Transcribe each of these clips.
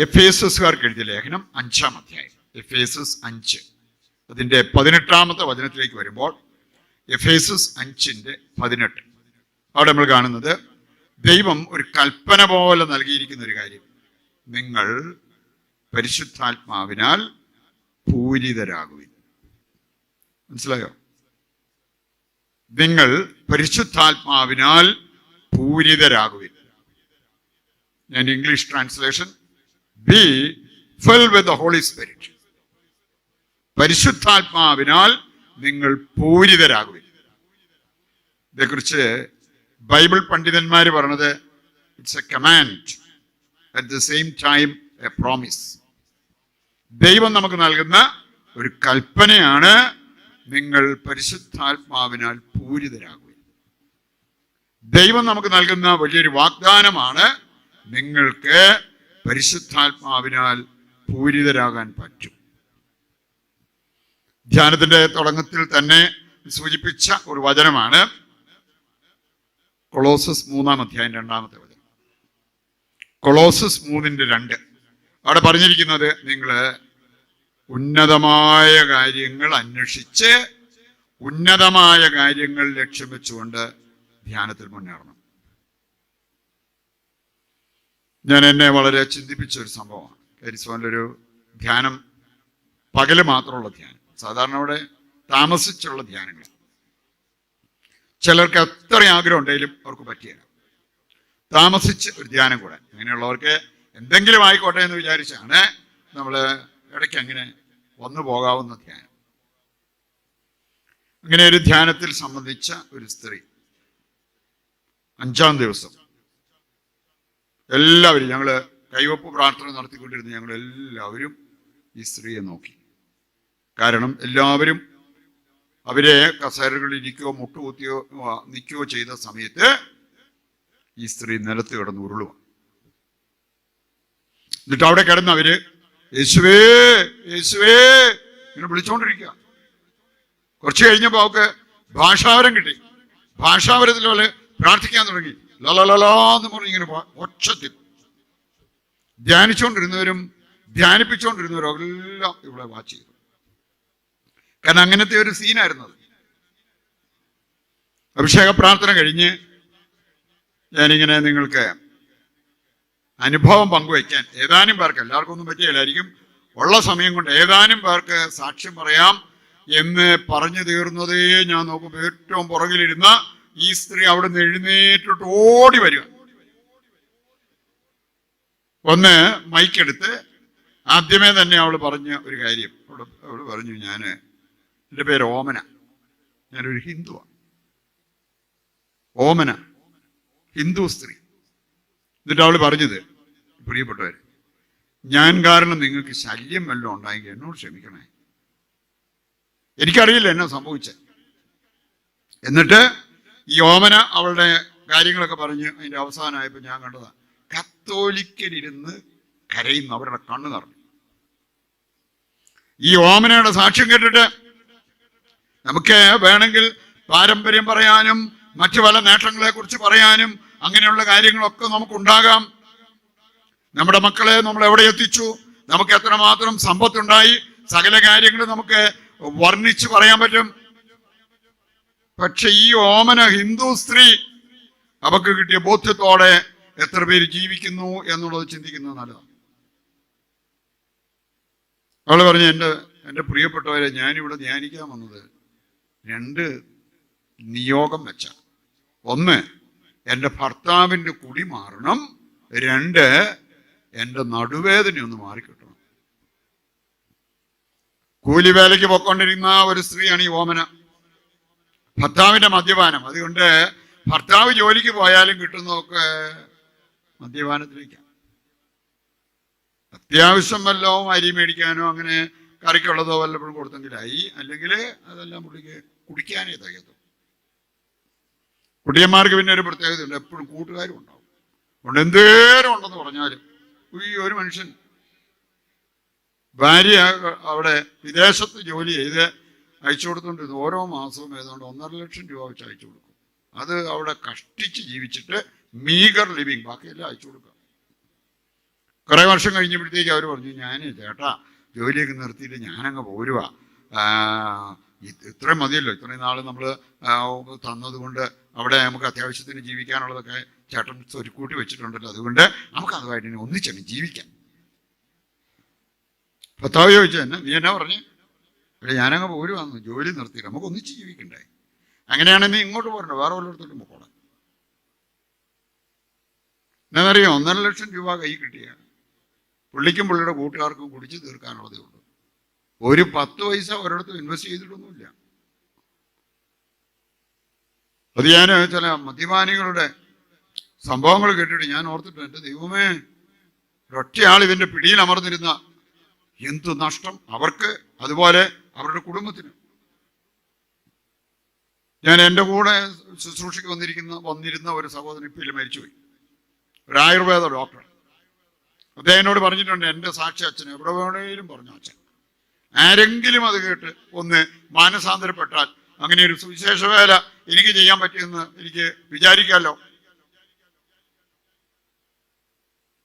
എഫേസസുകാർക്ക് എഴുതിയ ലേഖനം 5-ാം അധ്യായം, എഫേസസ് 5 അതിൻ്റെ 18-ാമത്തെ വചനത്തിലേക്ക് വരുമ്പോൾ, എഫേസസ് 5:18 അവിടെ നമ്മൾ കാണുന്നത് ദൈവം ഒരു കൽപ്പന പോലെ നൽകിയിരിക്കുന്ന ഒരു കാര്യം: നിങ്ങൾ പരിശുദ്ധാത്മാവിനാൽ പൂരിതരാകുവിൻ. മനസ്സിലായോ? നിങ്ങൾ പരിശുദ്ധാത്മാവിനാൽ പൂരിതരാകുവിൻ. ഞാൻ English translation, be filled with the holy spirit. പരിശുദ്ധാത്മാവിനാൽ നിങ്ങൾ പൂരിതരാകുവിൻ. ഇതേക്കുറിച്ച് ബൈബിൾ പണ്ഡിതന്മാർ പറഞ്ഞത് it's a command, at the same time a promise. ദൈവം നമുക്ക് നൽകുന്ന ഒരു കൽപ്പനയാണ്, നിങ്ങൾ പരിശുദ്ധാത്മാവിനാൽ പൂരിതരാകുവിൻ. ദൈവം നമുക്ക് നൽകുന്ന വലിയൊരു വാഗ്ദാനമാണ്, നിങ്ങൾക്ക് പരിശുദ്ധാത്മാവിനാൽ പൂരിതരാകാൻ പറ്റും. ധ്യാനത്തിന്റെ തുടക്കത്തിൽ തന്നെ സൂചിപ്പിച്ച ഒരു വചനമാണ് കൊളോസസ് 3-ാം അധ്യായം 2-ാമത്തെ വചനം. കൊളോസസ് 3:2 അവിടെ പറഞ്ഞിരിക്കുന്നത്, നിങ്ങൾ ഉന്നതമായ കാര്യങ്ങൾ അന്വേഷിച്ച് ഉന്നതമായ കാര്യങ്ങൾ ലക്ഷ്യം വെച്ചുകൊണ്ട് ധ്യാനത്തിൽ മുന്നേറണം. എന്നെ വളരെ ചിന്തിപ്പിച്ച ഒരു സംഭവമാണ്. കരിസ്വാനിലൊരു ധ്യാനം, പകല് മാത്രമുള്ള ധ്യാനം. സാധാരണ അവിടെ താമസിച്ചുള്ള ധ്യാനങ്ങൾ ചിലർക്ക് എത്ര ആഗ്രഹം ഉണ്ടെങ്കിലും അവർക്ക് പറ്റിയില്ല. താമസിച്ച് ഒരു ധ്യാനം കൂടെ. അങ്ങനെയുള്ളവർക്ക് എന്തെങ്കിലും ആയിക്കോട്ടെ എന്ന് വിചാരിച്ചാണ് നമ്മൾ ഇടയ്ക്ക് അങ്ങനെ വന്നു പോകാവുന്ന ധ്യാനം. അങ്ങനെ ഒരു ധ്യാനത്തിൽ സംബന്ധിച്ച ഒരു സ്ത്രീ 5-ാം ദിവസം എല്ലാവരും, ഞങ്ങൾ കൈവപ്പ് പ്രാർത്ഥന നടത്തിക്കൊണ്ടിരുന്നു, ഞങ്ങൾ എല്ലാവരും ഈ സ്ത്രീയെ നോക്കി. കാരണം എല്ലാവരും അവരെ കസേരകളിൽ ഇരിക്കുകയോ മുട്ടുകുത്തിയോ നിൽക്കുകയോ ചെയ്ത സമയത്ത് ഈ സ്ത്രീ നിലത്ത് കിടന്ന് ഉരുളുക. എന്നിട്ട് അവിടെ കിടന്ന് അവര് യേശുവേ യേശുവേ ഇങ്ങനെ വിളിച്ചോണ്ടിരിക്കുക. കുറച്ച് കഴിഞ്ഞപ്പോൾ അവർക്ക് ഭാഷാവരം കിട്ടി. ഭാഷാവരത്തിൽ പോലെ പ്രാർത്ഥിക്കാൻ തുടങ്ങി. ലലലലാന്ന് പറഞ്ഞ് ഇങ്ങനെ ഒച്ചത്തിൽ ധ്യാനിച്ചുകൊണ്ടിരുന്നവരും ധ്യാനിപ്പിച്ചുകൊണ്ടിരുന്നവരും എല്ലാം ഇവിടെ വാച്ച് ചെയ്തു. കാരണം അങ്ങനത്തെ ഒരു സീനായിരുന്നത്. അഭിഷേക പ്രാർത്ഥന കഴിഞ്ഞ് ഞാനിങ്ങനെ നിങ്ങൾക്ക് അനുഭവം പങ്കുവയ്ക്കാൻ ഏതാനും പേർക്ക്, എല്ലാവർക്കും ഒന്നും പറ്റിയില്ലായിരിക്കും, ഉള്ള സമയം കൊണ്ട് ഏതാനും പേർക്ക് സാക്ഷ്യം പറയാം എന്ന് പറഞ്ഞു തീർന്നതേ ഞാൻ നോക്കുമ്പോൾ ഏറ്റവും പുറകിലിരുന്ന ഈ സ്ത്രീ അവിടെ നിന്ന് എഴുന്നേറ്റിട്ട് ഓടി വരിക. ഒന്ന് മൈക്കെടുത്ത് ആദ്യമേ തന്നെ അവൾ പറഞ്ഞ ഒരു കാര്യം, അവൾ പറഞ്ഞു, എൻ്റെ പേര് ഓമന, ഞാനൊരു ഹിന്ദുവാണ്. ഓമന, ഹിന്ദു സ്ത്രീ. എന്നിട്ട് അവൾ പറഞ്ഞത്, പ്രിയപ്പെട്ടവർ, ഞാൻ കാരണം നിങ്ങൾക്ക് ശല്യം വല്ലതും ഉണ്ടായെങ്കിൽ എന്നോട് ക്ഷമിക്കണേ, എനിക്കറിയില്ല എന്നാ സംഭവിച്ചത്. എന്നിട്ട് ഈ ഓമന അവളുടെ കാര്യങ്ങളൊക്കെ പറഞ്ഞ് അതിൻ്റെ അവസാനമായപ്പോൾ ഞാൻ കണ്ടതാണ്, കത്തോലിക്കലിരുന്ന് കരയുന്നു, അവരുടെ കണ്ണ് നിറഞ്ഞു. ഈ ഓമനയുടെ സാക്ഷ്യം കേട്ടിട്ട് നമുക്ക് വേണമെങ്കിൽ പാരമ്പര്യം പറയാനും മറ്റു പല നേട്ടങ്ങളെ കുറിച്ച് പറയാനും അങ്ങനെയുള്ള കാര്യങ്ങളൊക്കെ നമുക്കുണ്ടാകാം. നമ്മുടെ മക്കളെ നമ്മൾ എവിടെ എത്തിച്ചു, നമുക്ക് എത്രമാത്രം സമ്പത്തുണ്ടായി, സകല കാര്യങ്ങൾ നമുക്ക് വർണ്ണിച്ച് പറയാൻ പറ്റും. പക്ഷെ ഈ ഓമന ഹിന്ദു സ്ത്രീ അവർക്ക് കിട്ടിയ ബോധ്യത്തോടെ എത്ര പേര് ജീവിക്കുന്നു എന്നുള്ളത് ചിന്തിക്കുന്നത് നല്ലതാണ്. അവള് പറഞ്ഞു, എൻ്റെ പ്രിയപ്പെട്ടവരെ, ഞാനിവിടെ ധ്യാനിക്കാൻ വന്നത് 2 നിയോഗം വെച്ച. ഒന്ന്, എൻ്റെ ഭർത്താവിൻ്റെ കുടി മാറണം. 2, എൻ്റെ നടുവേദന ഒന്ന് മാറിക്കിട്ടണം. കൂലിവേലയ്ക്ക് പോയിക്കൊണ്ടിരുന്ന ഒരു സ്ത്രീയാണ് ഈ ഓമന. ഭർത്താവിൻ്റെ മദ്യപാനം, അതുകൊണ്ട് ഭർത്താവ് ജോലിക്ക് പോയാലും കിട്ടുന്നതൊക്കെ മദ്യപാനത്തിലേക്കാണ്. അത്യാവശ്യം വല്ലതും അരി മേടിക്കാനോ അങ്ങനെ കറിക്കുള്ളതോ വല്ലപ്പോഴും കൊടുത്തെങ്കിലായി, അല്ലെങ്കിൽ അതെല്ലാം പുള്ളിക്ക് കുടിക്കാനേ തികയത്തും. കുടിയന്മാർക്ക് പിന്നെ ഒരു പ്രത്യേകതയുണ്ട്, എപ്പോഴും കൂട്ടുകാരും ഉണ്ടാവും. അതുകൊണ്ട് എന്തേരം ഉണ്ടെന്ന് പറഞ്ഞാലും ഈ ഒരു മനുഷ്യൻ ഭാര്യ അവിടെ വിദേശത്ത് ജോലി ചെയ്ത് അയച്ചു കൊടുത്തോണ്ടിരുന്നു. ഓരോ മാസവും ഏതാണ്ട് 1.5 ലക്ഷം രൂപ വെച്ച് അയച്ചു കൊടുക്കും. അത് അവിടെ കഷ്ടിച്ച് ജീവിച്ചിട്ട് മീഗർ ലിവിങ്, ബാക്കിയെല്ലാം അയച്ചു കൊടുക്കുക. കുറേ വർഷം കഴിഞ്ഞപ്പോഴത്തേക്ക് അവർ പറഞ്ഞു, ഞാൻ ചേട്ടാ ജോലിയൊക്കെ നിർത്തിയിട്ട് ഞാനങ്ങ് പോരുവാ, ഇത്രയും മതിയല്ലോ, ഇത്രയും നാൾ നമ്മൾ തന്നതുകൊണ്ട് അവിടെ നമുക്ക് അത്യാവശ്യത്തിന് ജീവിക്കാനുള്ളതൊക്കെ ചേട്ടൻ സ്വരുക്കൂട്ടി വെച്ചിട്ടുണ്ടല്ലോ, അതുകൊണ്ട് നമുക്ക് അതുമായിട്ട് ഇനി ഒന്നിച്ചങ്ങ് ജീവിക്കാം. ഭർത്താവ് ചോദിച്ചു, തന്നെ നീ എന്നാ പറഞ്ഞു? അല്ലെ ഞാനങ്ങ് പോരുവാന്ന്, ജോലി നിർത്തിയിട്ട് നമുക്ക് ഒന്നിച്ച് ജീവിക്കണ്ടേ. അങ്ങനെയാണെങ്കിൽ നീ ഇങ്ങോട്ട് പോരണ്ട, വേറെ വല്ലയിടത്തോട്ടും പോകണം. എന്നറിയാം, 1.5 ലക്ഷം രൂപ കൈ കിട്ടിയ പുള്ളിക്കും പുള്ളിയുടെ കൂട്ടുകാർക്കും കുടിച്ചു തീർക്കാനുള്ളതേ ഉള്ളൂ. ഒരു 10 പൈസ ഒരിടത്തും ഇൻവെസ്റ്റ് ചെയ്തിട്ടൊന്നുമില്ല. അത് ഞാൻ ചില മദ്യപാനികളുടെ സംഭവങ്ങൾ കേട്ടിട്ട് ഞാൻ ഓർത്തിട്ട്, എൻ്റെ ദൈവമേ, ഒറ്റയാൾ ഇതിൻ്റെ പിടിയിൽ അമർന്നിരുന്ന എന്തു നഷ്ടം അവർക്ക്, അതുപോലെ അവരുടെ കുടുംബത്തിന്. ഞാൻ എൻ്റെ കൂടെ ശുശ്രൂഷയ്ക്ക് വന്നിരുന്ന ഒരു സഹോദരൻ ഇപ്പോൾ മരിച്ചുപോയി, ഒരു ആയുർവേദ ഡോക്ടർ. അദ്ദേഹം എന്നോട് പറഞ്ഞിട്ടുണ്ട്, എൻ്റെ സാക്ഷി അച്ഛൻ എവിടെ വേണേലും പറഞ്ഞു അച്ഛൻ, ആരെങ്കിലും അത് കേട്ട് ഒന്ന് മാനസാന്തരപ്പെട്ടാൽ അങ്ങനെ ഒരു സുവിശേഷ വേല എനിക്ക് ചെയ്യാൻ പറ്റുമെന്ന് എനിക്ക് വിചാരിക്കാമല്ലോ.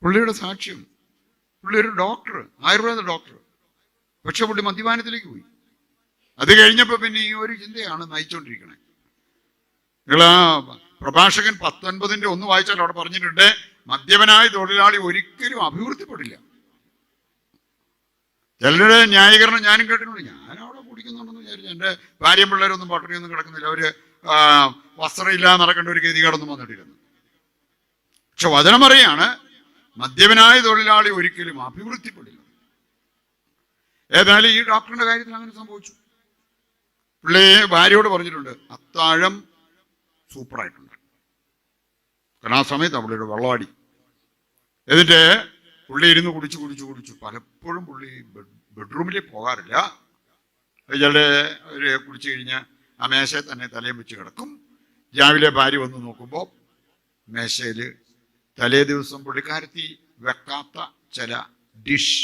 പുള്ളിയുടെ സാക്ഷ്യം, പുള്ളി ഒരു ഡോക്ടർ, ആയുർവേദ ഡോക്ടർ, പക്ഷെ പുള്ളി മദ്യപാനത്തിലേക്ക് പോയി. അത് കഴിഞ്ഞപ്പോൾ പിന്നെ ഈ ഒരു ചിന്തയാണ് നയിച്ചുകൊണ്ടിരിക്കണേ. നിങ്ങൾ ആ പ്രഭാഷകൻ 19:1 വായിച്ചാൽ അവിടെ പറഞ്ഞിട്ടുണ്ട്, മദ്യപനായ തൊഴിലാളി ഒരിക്കലും അഭിവൃദ്ധിപ്പെടില്ല. ചിലരുടെ ന്യായീകരണം ഞാനും കേട്ടിട്ടുണ്ട്, ഞാൻ അവിടെ കുടിക്കുന്നുണ്ടെന്ന് വിചാരിച്ചു, എൻ്റെ ഭാര്യയും പിള്ളേരൊന്നും പട്ടിണിയൊന്നും കിടക്കുന്നില്ല, അവര് വസ്ത്രമില്ലാതെ നടക്കേണ്ട ഒരു ഗതികേടൊന്നും വന്നിട്ടില്ലെന്ന്. പക്ഷെ വചനം പറയാണ്, മദ്യപനായ തൊഴിലാളി ഒരിക്കലും അഭിവൃദ്ധിപ്പെടില്ല. ഏതായാലും ഈ ഡോക്ടറിന്റെ കാര്യത്തിൽ അങ്ങനെ സംഭവിച്ചു. പുള്ളി ഭാര്യയോട് പറഞ്ഞിട്ടുണ്ട്, അത്താഴം സൂപ്പറായിട്ടുണ്ട്. കാരണം ആ സമയത്ത് പുള്ളിയുടെ വെള്ളവാടി. എന്നിട്ട് പുള്ളി ഇരുന്ന് കുടിച്ചു. പലപ്പോഴും പുള്ളി ബെഡ്റൂമിലേക്ക് പോകാറില്ല. ചിലരെ അവര് കുടിച്ചു കഴിഞ്ഞ് ആ മേശയിൽ തന്നെ തലയും വെച്ച് കിടക്കും. രാവിലെ ഭാര്യ വന്ന് നോക്കുമ്പോൾ മേശയിൽ തലേ ദിവസം പുള്ളിക്കാരത്തി വെക്കാത്ത ചില ഡിഷ്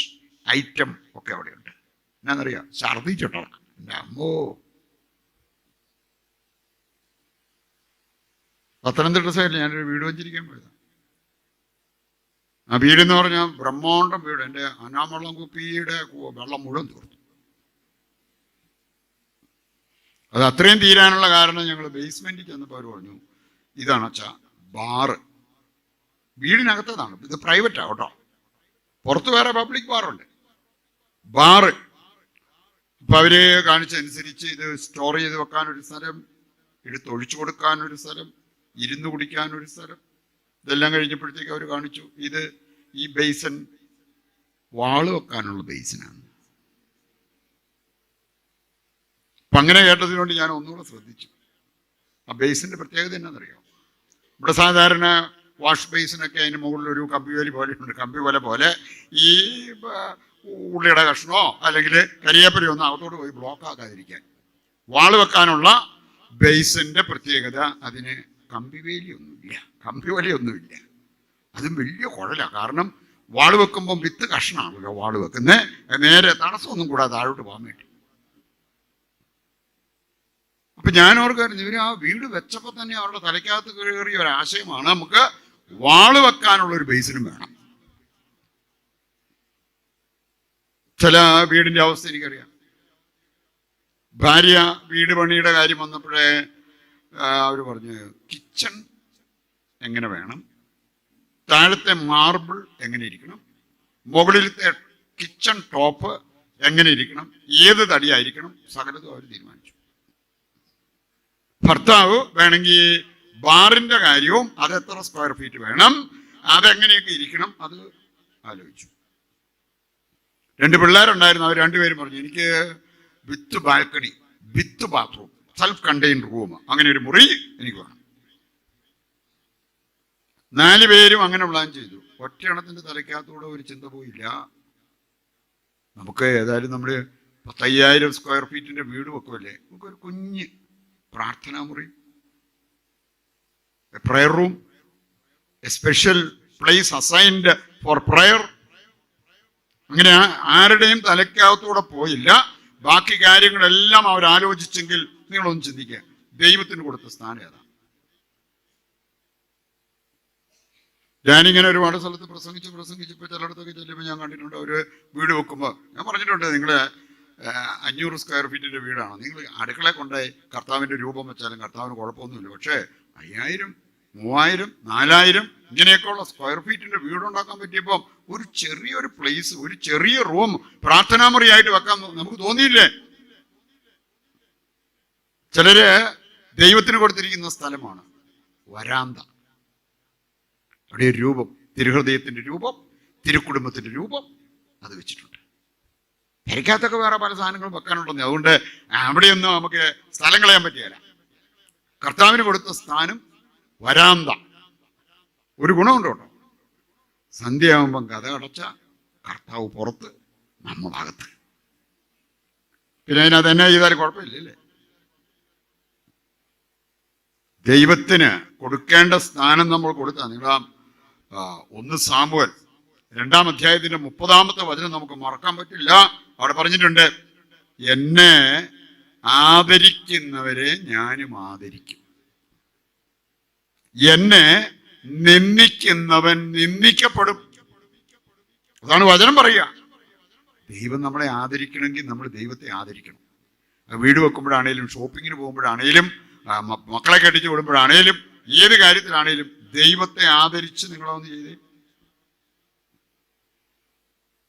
ഐറ്റം ഒക്കെ അവിടെയുണ്ട്. എന്നാന്നറിയാം, ഛർദിച്ചിട്ടോ. എൻ്റെ അമ്മോ, പത്തനംതിട്ട സൈഡിൽ ഞാനൊരു വീട് വച്ചിരിക്കാൻ പോയതാണ്. ആ വീടെന്ന് പറഞ്ഞാൽ ബ്രഹ്മാണ്ടം വീട്. എൻ്റെ അനാമവെള്ളം കുപ്പിയുടെ വെള്ളം മുഴുവൻ തീർത്തു. അത് അത്രയും തീരാനുള്ള കാരണം ഞങ്ങൾ ബേസ്മെന്റിൽ ചെന്നപ്പോൾ അവർ പറഞ്ഞു, ഇതാണ് അച്ഛാ ബാറ്. വീടിനകത്തതാണ്, ഇത് പ്രൈവറ്റാണ് കേട്ടോ, പുറത്ത് വേറെ പബ്ലിക് ബാറുണ്ട്. ബാറ് ഇപ്പം അവര് കാണിച്ചനുസരിച്ച് ഇത് സ്റ്റോർ ചെയ്ത് വെക്കാനൊരു സ്ഥലം, എടുത്തൊഴിച്ചു കൊടുക്കാനൊരു സ്ഥലം, ഇരുന്ന് കുടിക്കാനൊരു സ്ഥലം. ഇതെല്ലാം കഴിഞ്ഞപ്പോഴത്തേക്ക് അവർ കാണിച്ചു, ഇത് ഈ ബേസൻ വാള് വെക്കാനുള്ള ബേസിനാണ്. അപ്പം അങ്ങനെ കേട്ടതിനോട് ഞാൻ ഒന്നുകൂടെ ശ്രദ്ധിച്ചു. ആ ബേസിൻ്റെ പ്രത്യേകത എന്നാണെന്നറിയോ? ഇവിടെ സാധാരണ വാഷ് ബേസിനൊക്കെ അതിന് മുകളിലൊരു കമ്പിവേലി പോലെയുണ്ട്. കമ്പിവേല പോലെ ഈ ഉള്ളിയുടെ കഷ്ണമോ അല്ലെങ്കിൽ കരിയേപ്പലയോ ഒന്നും അകത്തോട്ട് പോയി ബ്ലോക്ക് ആക്കാതിരിക്കാൻ. വാള് വെക്കാനുള്ള ബേസിൻ്റെ പ്രത്യേകത, അതിന് കമ്പിവലിയൊന്നുമില്ല. അതും വലിയ കുഴലാണ്. കാരണം വാള് വെക്കുമ്പം വിത്ത് കഷ്ണമാണല്ലോ വാള് വെക്കുന്നത്, നേരെ തടസ്സമൊന്നും കൂടാതെ താഴോട്ട് പോകാൻ വേണ്ടി. അപ്പൊ ഞാൻ ഓർക്കായിരുന്നു, ഇവര് ആ വീട് വെച്ചപ്പോൾ തന്നെ അവരുടെ തലയ്ക്കകത്ത് കയറിയ ഒരാശയമാണ്, നമുക്ക് വാള് വെക്കാനുള്ള ഒരു ബേസിനും വേണം. ചില വീടിന്റെ അവസ്ഥ എനിക്കറിയാം. ഭാര്യ വീട് പണിയുടെ കാര്യം വന്നപ്പോഴേ അവർ പറഞ്ഞു, കിച്ചൺ എങ്ങനെ വേണം, താഴത്തെ മാർബിൾ എങ്ങനെ ഇരിക്കണം, മുകളിലത്തെ കിച്ചൺ ടോപ്പ് എങ്ങനെ ഇരിക്കണം, ഏത് തടിയായിരിക്കണം, സകലതും അവർ തീരുമാനിച്ചു. ഭർത്താവ് വേണമെങ്കിൽ ബാറിന്റെ കാര്യവും അത് എത്ര സ്ക്വയർ ഫീറ്റ് വേണം, അതെങ്ങനെയൊക്കെ ഇരിക്കണം, അത് ആലോചിച്ചു. 2 പിള്ളേരുണ്ടായിരുന്നു. അവർ 2 പേരും പറഞ്ഞു, എനിക്ക് വിത്ത് ബാൽക്കണി, വിത്ത് ബാത്റൂം, സെൽഫ് കണ്ടെയ്ൻഡ് റൂം, അങ്ങനെ ഒരു മുറി എനിക്ക് വേണം. 4 പേരും അങ്ങനെ പ്ലാൻ ചെയ്തു. ഒറ്റയെണ്ണത്തിന്റെ തലയ്ക്കകത്തൂടെ ഒരു ചിന്ത പോയില്ല. നമുക്ക് ഏതായാലും നമ്മൾ 10,000 സ്ക്വയർ ഫീറ്റിന്റെ വീട് വെക്കുമല്ലേ, നമുക്കൊരു കുഞ്ഞ് പ്രാർത്ഥനാ മുറി, a prayer room, a special place assigned for prayer. അങ്ങനെ ആരുടെയും തലയ്ക്കകത്തൂടെ പോയില്ല. ബാക്കി കാര്യങ്ങളെല്ലാം അവർ ആലോചിച്ചെങ്കിൽ നിങ്ങളൊന്ന് ചിന്തിക്കുക, ദൈവത്തിന് കൊടുത്ത സ്ഥാനം ഏതാണ്? ഞാനിങ്ങനെ ഒരുപാട് സ്ഥലത്ത് പ്രസംഗിച്ചപ്പോൾ ചിലയിടത്തൊക്കെ ചെല്ലുമ്പോൾ ഞാൻ കണ്ടിട്ടുണ്ട്, ഒരു വീട് വെക്കുമ്പോൾ ഞാൻ പറഞ്ഞിട്ടുണ്ട്, നിങ്ങൾ 500 സ്ക്വയർ ഫീറ്റിൻ്റെ വീടാണ്, നിങ്ങൾ അടുക്കളയെ കൊണ്ടുപോയി കർത്താവിൻ്റെ രൂപം വെച്ചാലും കർത്താവിന് കുഴപ്പമൊന്നുമില്ല. പക്ഷേ 5000, 3000, 4000 ഇങ്ങനെയൊക്കെയുള്ള സ്ക്വയർ ഫീറ്റിൻ്റെ വീടുണ്ടാക്കാൻ പറ്റിയപ്പോൾ ഒരു ചെറിയൊരു പ്ലേസ്, ഒരു ചെറിയ റൂം പ്രാർത്ഥനാമുറിയായിട്ട് വെക്കാൻ നമുക്ക് തോന്നിയില്ലേ? ചിലര് ദൈവത്തിന് കൊടുത്തിരിക്കുന്ന സ്ഥലമാണ് വരാന്ത. അവിടെ ഒരു രൂപം, തിരുഹൃദയത്തിന്റെ രൂപം, തിരുക്കുടുംബത്തിന്റെ രൂപം അത് വെച്ചിട്ടുണ്ട്. പെരയ്ക്കകത്തൊക്കെ വേറെ പല സാധനങ്ങളും വെക്കാനുണ്ടെന്ന്, അതുകൊണ്ട് അവിടെയൊന്നും നമുക്ക് സ്ഥലം കളയാൻ പറ്റിയല്ല. കർത്താവിന് കൊടുത്ത സ്ഥാനം വരാന്ത. ഒരു ഗുണമുണ്ട് കേട്ടോ, സന്ധ്യയാകുമ്പം കഥ അടച്ച കർത്താവ് പുറത്ത്, നമ്മളകത്ത്. പിന്നെ അതിനകത്ത് എന്നെ ചെയ്താലും കുഴപ്പമില്ലല്ലേ? ദൈവത്തിന് കൊടുക്കേണ്ട സ്ഥാനം നമ്മൾ കൊടുത്താൽ, നിങ്ങൾ 1 സാമുവേൽ 2-ാം അധ്യായത്തിന്റെ 30-ാമത്തെ വചനം നമുക്ക് മറക്കാൻ പറ്റില്ല. അവിടെ പറഞ്ഞിട്ടുണ്ട്, എന്നെ ആദരിക്കുന്നവരെ ഞാനും ആദരിക്കും, എന്നെ നിന്ദിക്കുന്നവൻ നിന്ദിക്കപ്പെടും. അതാണ് വചനം പറയുക. ദൈവം നമ്മളെ ആദരിക്കണമെങ്കിൽ നമ്മൾ ദൈവത്തെ ആദരിക്കണം. വീട് വെക്കുമ്പോഴാണേലും, ഷോപ്പിങ്ങിന് പോകുമ്പോഴാണേലും, മക്കളെ കെട്ടിച്ച് വിടുമ്പോഴാണേലും, ഏത് കാര്യത്തിലാണേലും ദൈവത്തെ ആദരിച്ച് നിങ്ങളൊന്ന് ചെയ്തേ.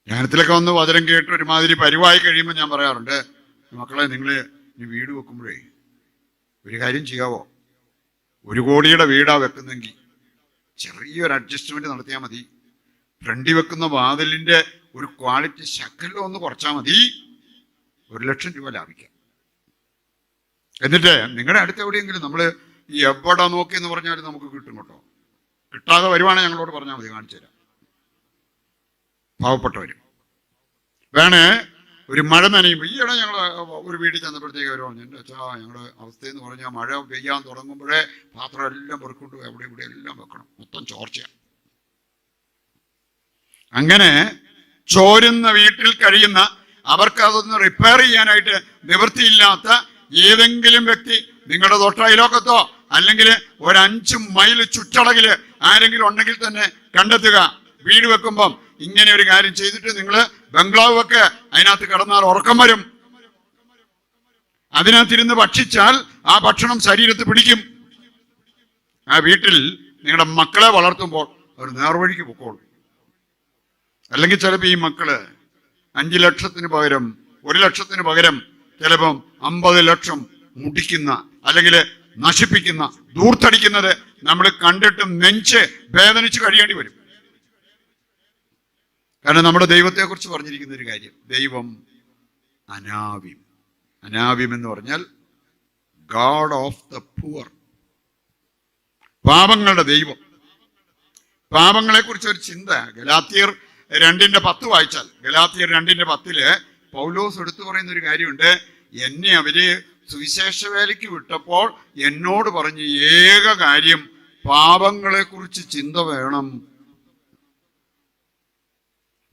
ധ്യാനത്തിലൊക്കെ വന്ന് വചനം കേട്ട് ഒരുമാതിരി പരിവായി കഴിയുമ്പോൾ ഞാൻ പറയാറുണ്ട്, മക്കളെ നിങ്ങൾ ഈ വീട് വെക്കുമ്പോഴേ ഒരു കാര്യം ചെയ്യാവോ, 1 കോടിയുടെ വീടാ വെക്കുന്നെങ്കിൽ ചെറിയൊരു അഡ്ജസ്റ്റ്മെന്റ് നടത്തിയാൽ മതി. ഫ്രണ്ടിൽ വെക്കുന്ന വാതിലിന്റെ ഒരു ക്വാളിറ്റി ശക്കലിൽ ഒന്ന് കുറച്ചാൽ മതി, 1 ലക്ഷം രൂപ ലാഭിക്കാം. എന്നിട്ട് നിങ്ങളുടെ അടുത്ത് എവിടെയെങ്കിലും നമ്മൾ ഈ എവിടെ നോക്കി എന്ന് പറഞ്ഞാലും നമുക്ക് കിട്ടും കേട്ടോ. കിട്ടാതെ വരുവാണെങ്കിൽ ഞങ്ങളോട് പറഞ്ഞാൽ മതി, കാണിച്ചു തരാം. പാവപ്പെട്ടവരും വേണേ ഒരു മഴ നനയുമ്പോൾ, ഈയിടെ ഞങ്ങൾ ഒരു വീട്ടിൽ ചെന്നപ്പോഴത്തേക്ക് അവർ പറഞ്ഞു, എൻ്റെ അച്ഛാ ഞങ്ങളുടെ അവസ്ഥയെന്ന് പറഞ്ഞാൽ മഴ പെയ്യാൻ തുടങ്ങുമ്പോഴേ പാത്രം എല്ലാം പെറുക്കൊണ്ട് അവിടെ ഇവിടെ എല്ലാം വെക്കണം, മൊത്തം ചോർച്ചയാണ്. അങ്ങനെ ചോരുന്ന വീട്ടിൽ കഴിയുന്ന, അവർക്ക് അതൊന്ന് റിപ്പയർ ചെയ്യാനായിട്ട് നിവൃത്തിയില്ലാത്ത ഏതെങ്കിലും വ്യക്തി നിങ്ങളുടെ തൊട്ടയലോക്കത്തോ അല്ലെങ്കിൽ ഒരു 5 മൈൽ ചുറ്റളവില് ആരെങ്കിലും ഉണ്ടെങ്കിൽ തന്നെ കണ്ടെത്തുക. വീട് വെക്കുമ്പം ഇങ്ങനെ ഒരു കാര്യം ചെയ്തിട്ട് നിങ്ങൾ ബംഗ്ലാവ് വെക്ക്, അതിനകത്ത് കിടന്നാൽ ഉറക്കം വരും. അതിനകത്തിരുന്ന് ഭക്ഷിച്ചാൽ ആ ഭക്ഷണം ശരീരത്തിൽ പിടിക്കും. ആ വീട്ടിൽ നിങ്ങളുടെ മക്കളെ വളർത്തുമ്പോൾ ഒരു നേർവഴിക്ക് പൊക്കോളൂ. അല്ലെങ്കിൽ ചിലപ്പോൾ ഈ മക്കള് 5 ലക്ഷത്തിന് പകരം 1 ലക്ഷത്തിന് പകരം ചിലപ്പം 50 ലക്ഷം മുടിക്കുന്ന, അല്ലെങ്കിൽ നശിപ്പിക്കുന്ന, ദൂർത്തടിക്കുന്നത് നമ്മൾ കണ്ടിട്ട് നെഞ്ച് വേദനിച്ച് കഴിയേണ്ടി വരും. കാരണം നമ്മുടെ ദൈവത്തെക്കുറിച്ച് പറഞ്ഞിരിക്കുന്ന ഒരു കാര്യം, ദൈവം അനാവ്യം. അനാവ്യം എന്ന് പറഞ്ഞാൽ ഗാഡ് ഓഫ് ദ പുവർ, പാപങ്ങളുടെ ദൈവം. പാപങ്ങളെ കുറിച്ച് ഒരു ചിന്ത ഗലാത്യർ 2:10 വായിച്ചാൽ, ഗലാത്യർ 2:10 പൗലോസ് എടുത്തു പറയുന്ന ഒരു കാര്യമുണ്ട്, എന്നെ അവര് സുവിശേഷ വേലയ്ക്ക് വിട്ടപ്പോൾ എന്നോട് പറഞ്ഞ ഏക കാര്യം പാപങ്ങളെ കുറിച്ച് ചിന്ത വേണം.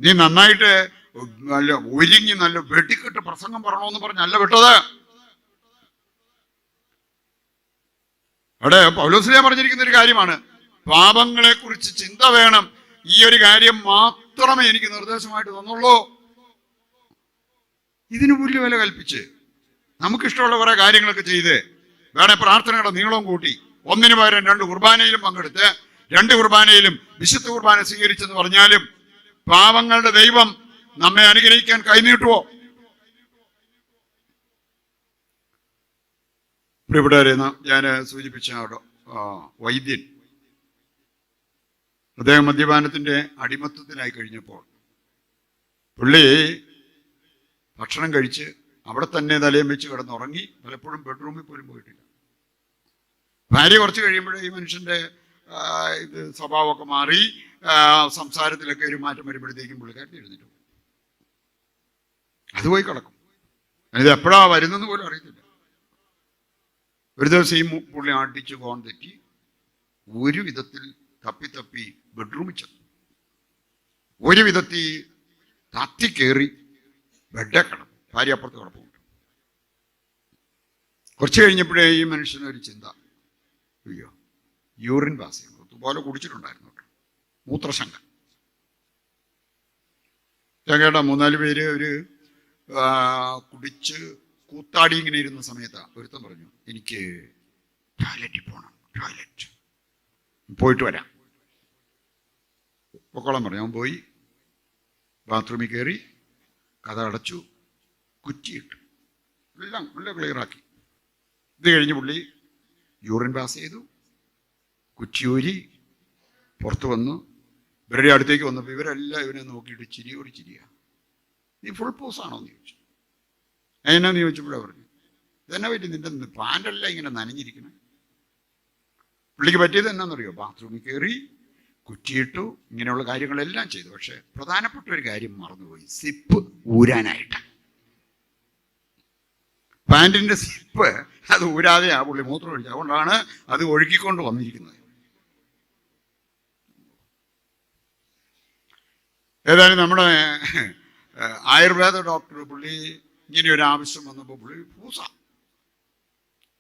നീ നന്നായിട്ട് നല്ല ഒരുങ്ങി നല്ല വെട്ടിക്കെട്ട് പ്രസംഗം പറയണമെന്ന് പറഞ്ഞല്ല വിട്ടത്. അവിടെ പൗലോസിനെ പറഞ്ഞിരിക്കുന്ന ഒരു കാര്യമാണ്, പാപങ്ങളെ കുറിച്ച് ചിന്ത വേണം. ഈ ഒരു കാര്യം മാത്രമേ എനിക്ക് നിർദ്ദേശമായിട്ട് തന്നുള്ളൂ. ഇതിന് പുല്ല് വില കൽപ്പിച്ച് നമുക്കിഷ്ടമുള്ള കുറെ കാര്യങ്ങളൊക്കെ ചെയ്ത് വേണേ പ്രാർത്ഥനയുടെ നീളവും കൂട്ടി 1-ന് പകരം 2 കുർബാനയിലും പങ്കെടുത്ത് 2 കുർബാനയിലും വിശുദ്ധ കുർബാന സ്വീകരിച്ചെന്ന് പറഞ്ഞാലും പാവങ്ങളുടെ ദൈവം നമ്മെ അനുഗ്രഹിക്കാൻ കൈനീട്ടുവോ? പ്രിയപ്പെട്ടവരെ, ഞാൻ സൂചിപ്പിച്ച വൈദ്യൻ, അദ്ദേഹം മദ്യപാനത്തിന്റെ അടിമത്തത്തിലായി കഴിഞ്ഞപ്പോൾ പുള്ളി ഭക്ഷണം കഴിച്ച് അവിടെ തന്നെ തലയും വെച്ച് കിടന്നുറങ്ങി. പലപ്പോഴും ബെഡ്റൂമിൽ പോലും പോയിട്ടില്ല. ഭാര്യ കുറച്ച് കഴിയുമ്പോഴേ ഈ മനുഷ്യന്റെ സ്വഭാവമൊക്കെ മാറി, സംസാരത്തിലൊക്കെ ഒരു മാറ്റം വരുമ്പോഴത്തേക്കും പുള്ളിക്കാരൻ എഴുന്നേറ്റ് പോകും. അത് പോയി കിടക്കും. ഇത് എപ്പോഴാ വരുന്നെന്ന് പോലും അറിയത്തില്ല. ഒരു ദിവസം ഈ പുള്ളി അടിച്ച് കോൺ തെറ്റി ഒരു വിധത്തിൽ തപ്പി ബെഡ്റൂമിൽ ചെന്നു. ഒരു വിധത്തിൽ തത്തിക്കേറി ബെഡേ കിടന്നു. ഭാര്യ അപ്പുറത്ത് കിടപ്പുണ്ട്. കുറച്ച് കഴിഞ്ഞപ്പോഴേ ഈ മനുഷ്യനൊരു ചിന്ത, അയ്യോ യൂറിൻ പാസ് ചെയ്യുന്നു, പോലെ കുടിച്ചിട്ടുണ്ടായിരുന്നു. മൂത്രശങ്ക. ചങ്കേട്ടാ 3-4 പേര് ഒരു കുടിച്ച് കൂത്താടി ഇങ്ങനെ ഇരുന്ന സമയത്താ ഒരുത്തൻ പറഞ്ഞു, എനിക്ക് ടോയ്ലറ്റിൽ പോകണം, ടോയ്ലറ്റ് പോയിട്ട് വരാം. പൊക്കോളം പറഞ്ഞു. അവൻ പോയി ബാത്റൂമിൽ കയറി, കഥ അടച്ചു, കുറ്റിയിട്ടു, എല്ലാം ക്ലിയറാക്കി. ഇത് കഴിഞ്ഞ് പുള്ളി യൂറിൻ പാസ് ചെയ്തു, കുറ്റിയൂരി പുറത്ത് വന്നു. ഇവരുടെ അടുത്തേക്ക് വന്നപ്പോൾ ഇവരെല്ലാം ഇവനെ നോക്കിയിട്ട് ചിരിയോട് ചിരിയാ. നീ ഫുൾ പോസാണോ എന്ന് ചോദിച്ചു. എന്നാന്ന് ചോദിച്ചപ്പോഴാണ് പറഞ്ഞു, ഇതെന്നെ പറ്റി, നിന്റെ പാൻ്റെല്ലാം ഇങ്ങനെ നനഞ്ഞിരിക്കണം. പുള്ളിക്ക് പറ്റിയത് എന്നാന്നറിയോ? ബാത്റൂമിൽ കയറി കുറ്റിയിട്ടു, ഇങ്ങനെയുള്ള കാര്യങ്ങളെല്ലാം ചെയ്തു. പക്ഷെ പ്രധാനപ്പെട്ട ഒരു കാര്യം മറന്നുപോയി, സിപ്പ് ഊരാനായിട്ട്. പാൻറ്റിൻ്റെ സിപ്പ് അത് ഊരാതെ ആ പുള്ളി മൂത്രം ഒഴിച്ചു. അതുകൊണ്ടാണ് അത് ഒഴുക്കിക്കൊണ്ട് വന്നിരിക്കുന്നത്. ഏതായാലും നമ്മുടെ ആയുർവേദ ഡോക്ടർ പുള്ളി ഇങ്ങനെ ഒരു ആവശ്യം വന്നപ്പോൾ പുള്ളി പൂസ.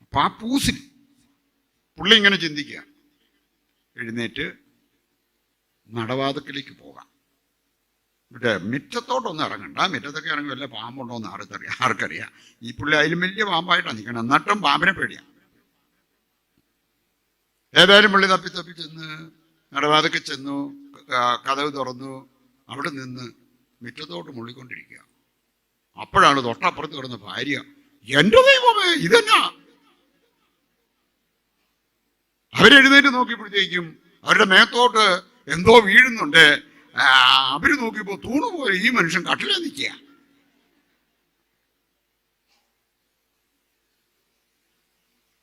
അപ്പം ആ പൂസിൽ പുള്ളി ഇങ്ങനെ ചിന്തിക്കുക, എഴുന്നേറ്റ് നടവാതിക്കലേക്ക് പോകാം. ഇവിടെ മുറ്റത്തോട്ടൊന്നും ഇറങ്ങണ്ട, മുറ്റത്തൊക്കെ ഇറങ്ങി വല്ല പാമ്പുണ്ടോ എന്ന് ആർക്കറിയാം. ഈ പുള്ളി അതിലും വലിയ പാമ്പായിട്ടാണ് നിൽക്കണം, എന്നിട്ടും പാമ്പിനെ പേടിയാണ്. ഏതായാലും പുള്ളി തപ്പി ചെന്ന് നടവാതിക്ക് ചെന്നു, കതവ് തുറന്നു, അവിടെ നിന്ന് മുറ്റത്തോട്ട് മുള്ളിക്കൊണ്ടിരിക്കുക. അപ്പോഴാണ് തൊട്ടപ്പുറത്ത് കിടന്ന ഭാര്യ, എൻ്റെ ദൈവമേ ഇതെന്നാ. അവരെഴുന്നേറ്റ് നോക്കിയപ്പോഴത്തേക്കും അവരുടെ മേത്തോട്ട് എന്തോ വീഴുന്നുണ്ട്. അവര് നോക്കിയപ്പോ തൂണുപോലെ ഈ മനുഷ്യൻ കട്ടിലേ നിൽക്കുക.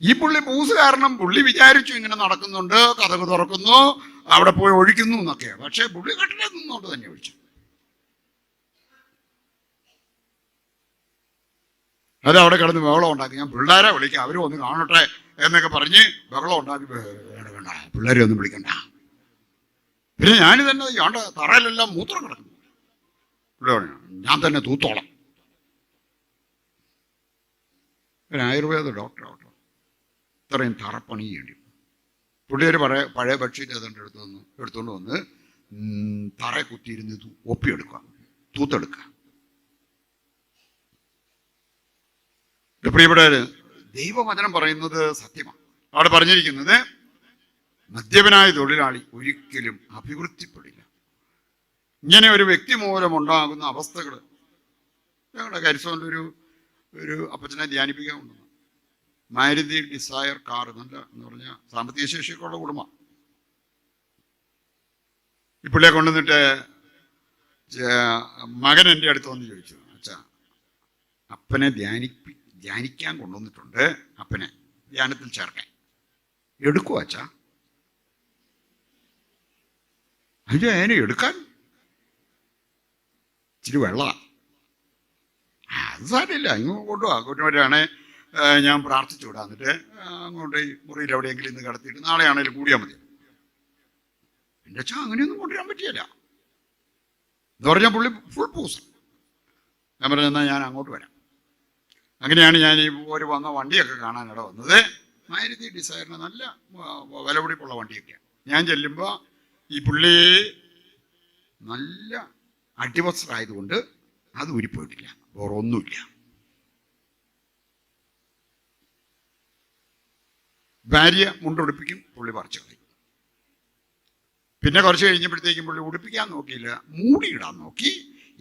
ഈ പുള്ളി പൂസ് കാരണം പുള്ളി വിചാരിച്ചു ഇങ്ങനെ നടക്കുന്നുണ്ട്, കതക് തുറക്കുന്നു, അവിടെ പോയി ഒഴിക്കുന്നു എന്നൊക്കെ. പക്ഷെ പുള്ളി കട്ടിലേ നിന്നോട്ട് തന്നെ ഒഴിച്ചു. അത് അവിടെ കിടന്ന് ബഹളം ഉണ്ടാക്കി. ഞാൻ പിള്ളേരെ വിളിക്കാം, അവരും ഒന്ന് കാണട്ടെ എന്നൊക്കെ പറഞ്ഞ് ബഹളം ഉണ്ടാക്കി. വേണ്ട, പിള്ളേരെ ഒന്നും വിളിക്കണ്ട. പിന്നെ ഞാൻ തന്നെ ആണ്ട് തറയിലെല്ലാം മൂത്രം കിടക്കുന്നു. ഞാൻ തന്നെ തൂത്തോളം. ഒരു ആയുർവേദ ഡോക്ടറാവട്ടോ, ഇത്രയും തറപ്പണി ചെയ്യേണ്ടി. പുള്ളി ഒരു പഴയ ബെഡ്ഷീറ്റ് അതിൻ്റെ എടുത്തുകൊണ്ട് വന്ന് തറ കുത്തിയിരുന്ന് ഒപ്പിയെടുക്കുക, തൂത്തെടുക്കുക. പ്രിയപ്പെട്ടവര്, ദൈവവചനം പറയുന്നത് സത്യമാണ്. അവിടെ പറഞ്ഞിരിക്കുന്നത് മദ്യപനായ തൊഴിലാളി ഒരിക്കലും അഭിവൃദ്ധിപ്പെടില്ല. ഇങ്ങനെ ഒരു വ്യക്തി മൂലം ഉണ്ടാകുന്ന അവസ്ഥകൾ ഞങ്ങളുടെ കരിസോനിലൊരു അപ്പച്ചനെ ധ്യാനിപ്പിക്കാറുണ്ട്. മാരുതി ഡിസയർ കാർ, നല്ല എന്ന് പറഞ്ഞാൽ സാമ്പത്തിക ശേഷിയൊക്കെയുള്ള കുടുംബം. ഈ പുള്ളിയെ കൊണ്ടുവന്നിട്ട് മകൻ എൻ്റെ അടുത്ത് വന്ന് ചോദിച്ചു, അച്ഛാ അപ്പനെ ധ്യാനിക്കാൻ കൊണ്ടുവന്നിട്ടുണ്ട്, അപ്പനെ ധ്യാനത്തിൽ ചേർക്കാൻ എടുക്കുവോ അച്ഛാ? അയ്യോ അതിനെ എടുക്കാൻ ഇച്ചിരി വെള്ളമാണ്. അത് സാരമില്ല, ഇങ്ങോട്ട് കൊണ്ടുവരാണേ ഞാൻ പ്രാർത്ഥിച്ചു വിടാം, എന്നിട്ട് അങ്ങോട്ട് മുറിയിൽ എവിടെയെങ്കിലും ഇന്ന് കിടത്തിയിട്ട് നാളെയാണേലും കൂടിയാൽ മതി. എൻ്റെ അച്ഛാ അങ്ങനെയൊന്നും കൊണ്ടുവരാൻ പറ്റിയല്ല എന്ന് പറഞ്ഞാൽ പുള്ളി ഫുൾ പൂസ്. ഞാൻ പറഞ്ഞു എന്നാൽ ഞാൻ അങ്ങോട്ട് വരാം. അങ്ങനെയാണ് ഞാൻ ഈ ഒരു വന്ന വണ്ടിയൊക്കെ കാണാനിട വന്നത്. മാരുതി ഡിസയറിന് നല്ല വിലപിടിപ്പുള്ള വണ്ടിയൊക്കെയാണ്. ഞാൻ ചെല്ലുമ്പോൾ ഈ പുള്ളി നല്ല അടിവസ്ത്രമായതുകൊണ്ട് അത് ഊരിപ്പോയിട്ടില്ല, വേറെ ഒന്നുമില്ല. ഭാര്യ മുണ്ടുടുപ്പിക്കും, പുള്ളി പറിച്ചു കളയും. പിന്നെ കുറച്ച് കഴിഞ്ഞപ്പോഴത്തേക്കും പുള്ളി ഉടുപ്പിക്കാൻ നോക്കിയില്ല, മൂടിയിടാൻ നോക്കി.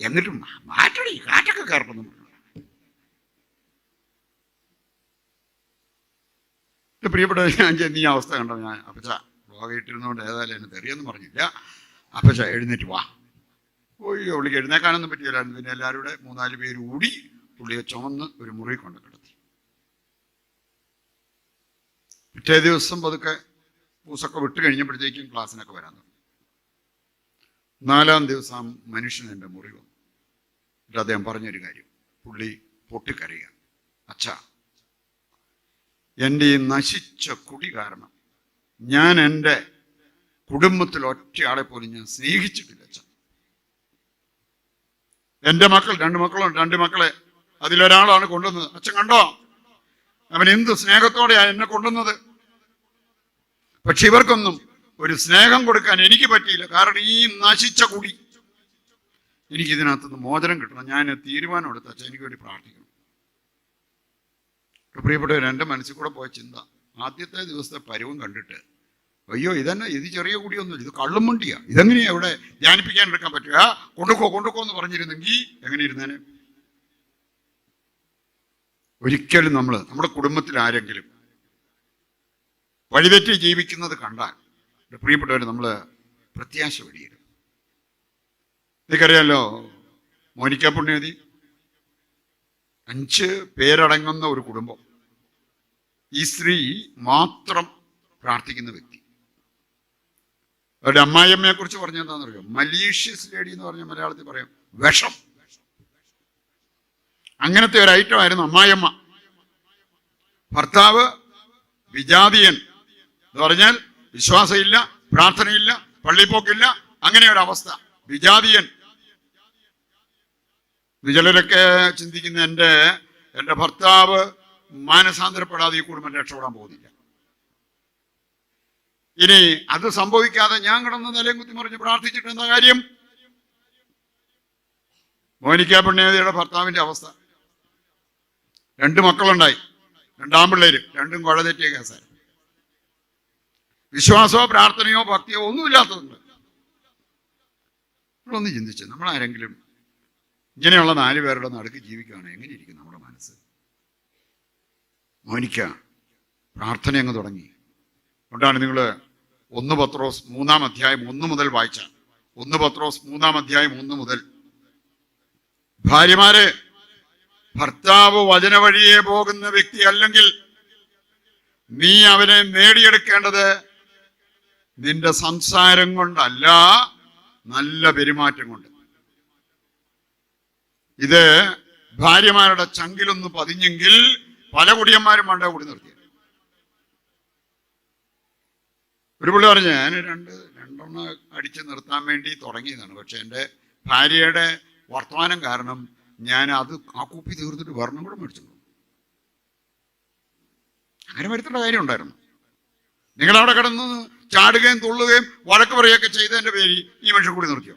എന്നിട്ടും മാറ്റടി, കാറ്റൊക്കെ കയറണമെന്ന് പറഞ്ഞു. പ്രിയപ്പെട്ട ഞാൻ ചെന്ന് ഈ അവസ്ഥ കണ്ടോ, ഞാൻ അപ്പച്ച വ്ളോഗിട്ടിരുന്നതുകൊണ്ട് ഏതായാലും എന്നെ തെറിയൊന്നും പറഞ്ഞില്ല. അപ്പച്ച എഴുന്നേറ്റ് വാ. ഓയ്യോ, പുള്ളിക്ക് എഴുന്നേക്കാനൊന്നും പറ്റിയില്ലായിരുന്നു. പിന്നെ എല്ലാവരും കൂടെ 3-4 പേര് കൂടി പുള്ളിയെ ചുമന്ന് ഒരു മുറി കൊണ്ട് കിടത്തി. പിറ്റേ ദിവസം പതുക്കെ പൂസൊക്കെ വിട്ട് കഴിഞ്ഞപ്പോഴത്തേക്കും ക്ലാസ്സിനൊക്കെ വരാൻ തുടങ്ങി. 4-ാം ദിവസം മനുഷ്യൻ എൻ്റെ മുറി വന്നു. എന്നിട്ട് അദ്ദേഹം പറഞ്ഞൊരു കാര്യം, പുള്ളി പൊട്ടിക്കരയുക, അച്ഛാ എൻ്റെ ഈ നശിച്ച കുടി കാരണം ഞാൻ എൻ്റെ കുടുംബത്തിൽ ഒറ്റയാളെ പോലും ഞാൻ സ്നേഹിച്ചിട്ടില്ല അച്ഛൻ. എൻ്റെ മക്കൾ 2 മക്കളുണ്ട്, 2 മക്കളെ അതിലൊരാളാണ് കൊണ്ടുവന്നത്. അച്ഛൻ കണ്ടോ, അവൻ എന്ത് സ്നേഹത്തോടെയാണ് എന്നെ കൊണ്ടുവന്നത്. പക്ഷെ ഇവർക്കൊന്നും ഒരു സ്നേഹം കൊടുക്കാൻ എനിക്ക് പറ്റിയില്ല. കാരണം ഈ നശിച്ച കുടി, എനിക്കിതിനകത്തുനിന്ന് മോചനം കിട്ടണം. ഞാൻ തീരുമാനം എടുത്ത അച്ഛൻ എനിക്ക് വേണ്ടി പ്രാർത്ഥിക്കണം. പ്രിയപ്പെട്ടവർ, എൻ്റെ മനസ്സിൽ കൂടെ പോയ ചിന്ത, ആദ്യത്തെ ദിവസത്തെ പരുവം കണ്ടിട്ട് അയ്യോ ഇത് ചെറിയ കുടിയൊന്നുമില്ല, ഇത് കള്ളും വണ്ടിയാ, ഇതെങ്ങനെയാ ഇവിടെ ധ്യാനിപ്പിക്കാൻ എടുക്കാൻ പറ്റുക, കൊണ്ടുക്കോ എന്ന് പറഞ്ഞിരുന്നെങ്കിൽ എങ്ങനെ ഇരുന്നേനെ? ഒരിക്കലും നമ്മുടെ കുടുംബത്തിൽ ആരെങ്കിലും വഴിതെറ്റി ജീവിക്കുന്നത് കണ്ടാൽ പ്രിയപ്പെട്ടവർ, നമ്മൾ പ്രത്യാശ വെടിയരുത്. എനിക്കറിയാലോ, മോനിക്ക പുണ്യവതി 5 പേരടങ്ങുന്ന ഒരു കുടുംബം. ഈ സ്ത്രീ മാത്രം പ്രാർത്ഥിക്കുന്ന വ്യക്തി. അവരുടെ അമ്മായിയമ്മയെ കുറിച്ച് പറഞ്ഞ എന്താണെന്നറിയോ? മലീഷ്യസ് ലേഡി എന്ന് പറഞ്ഞ മലയാളത്തിൽ പറയാം, വിഷം. അങ്ങനത്തെ ഒരു ഐറ്റം ആയിരുന്നു അമ്മായിയമ്മ. ഭർത്താവ് വിജാതിയൻ എന്ന് പറഞ്ഞാൽ വിശ്വാസമില്ല, പ്രാർത്ഥനയില്ല, പള്ളിപ്പോക്കില്ല, അങ്ങനെ ഒരു അവസ്ഥ. വിജാതിയൻ. ചിലരൊക്കെ ചിന്തിക്കുന്ന എൻ്റെ ഭർത്താവ് മാനസാന്തരപ്പെടാതെ ഈ കുടുംബം രക്ഷപ്പെടാൻ പോകുന്നില്ല. ഇനി അത് സംഭവിക്കാതെ ഞാൻ കിടന്ന് നിലയും കുത്തി മറിഞ്ഞ് പ്രാർത്ഥിച്ചിട്ട് എന്താ കാര്യം? മോനിക്ക പുണ്യവതിയുടെ ഭർത്താവിന്റെ അവസ്ഥ, 2 മക്കളുണ്ടായി, 2 ആൺപിള്ളേര്, 2ഉം കുഴ തെറ്റിയ കേസായിരുന്നു. വിശ്വാസമോ പ്രാർത്ഥനയോ ഭക്തിയോ ഒന്നുമില്ലാത്തതുണ്ട്. നമ്മളൊന്ന് ചിന്തിച്ച്, നമ്മളാരെങ്കിലും ഇങ്ങനെയുള്ള 4 പേരുടെ നടുക്ക് ജീവിക്കുകയാണ്, എങ്ങനെയിരിക്കും നമ്മുടെ മനസ്സ്? മോനിക്ക പ്രാർത്ഥന അങ്ങ് തുടങ്ങി. അതുകൊണ്ടാണ് നിങ്ങൾ 1 പത്രോസ് 3-ാം അധ്യായം 1 മുതൽ വായിച്ച 1 പത്രോസ് 3-ാം അധ്യായം 1 മുതൽ, ഭാര്യമാരെ, ഭർത്താവ് വചന വഴിയെ പോകുന്ന വ്യക്തി അല്ലെങ്കിൽ നീ അവനെ നേടിയെടുക്കേണ്ടത് നിന്റെ സംസാരം കൊണ്ടല്ല, നല്ല പെരുമാറ്റം കൊണ്ട്. ഇത് ഭാര്യമാരുടെ ചങ്കിലൊന്ന് പതിഞ്ഞെങ്കിൽ പല കുടിയന്മാരും മണ്ട കൂടി നിർത്തി. ഒരു പുള്ളി പറഞ്ഞു, ഞാൻ രണ്ടെണ്ണം അടിച്ച് നിർത്താൻ വേണ്ടി തുടങ്ങിയതാണ്, പക്ഷെ എൻ്റെ ഭാര്യയുടെ വർത്തമാനം കാരണം ഞാൻ ആ കുപ്പി തീർത്തിട്ട് വർണ്ണം കൂടെ മേടിച്ചു. അങ്ങനെ വരുത്തേണ്ട കാര്യം ഉണ്ടായിരുന്നു. നിങ്ങളവിടെ കിടന്ന് ചാടുകയും തുള്ളുകയും വഴക്ക് പറയുകയൊക്കെ ചെയ്തതിൻ്റെ പേരിൽ ഈ മനുഷ്യൻ കൂടി നിർത്തിയോ?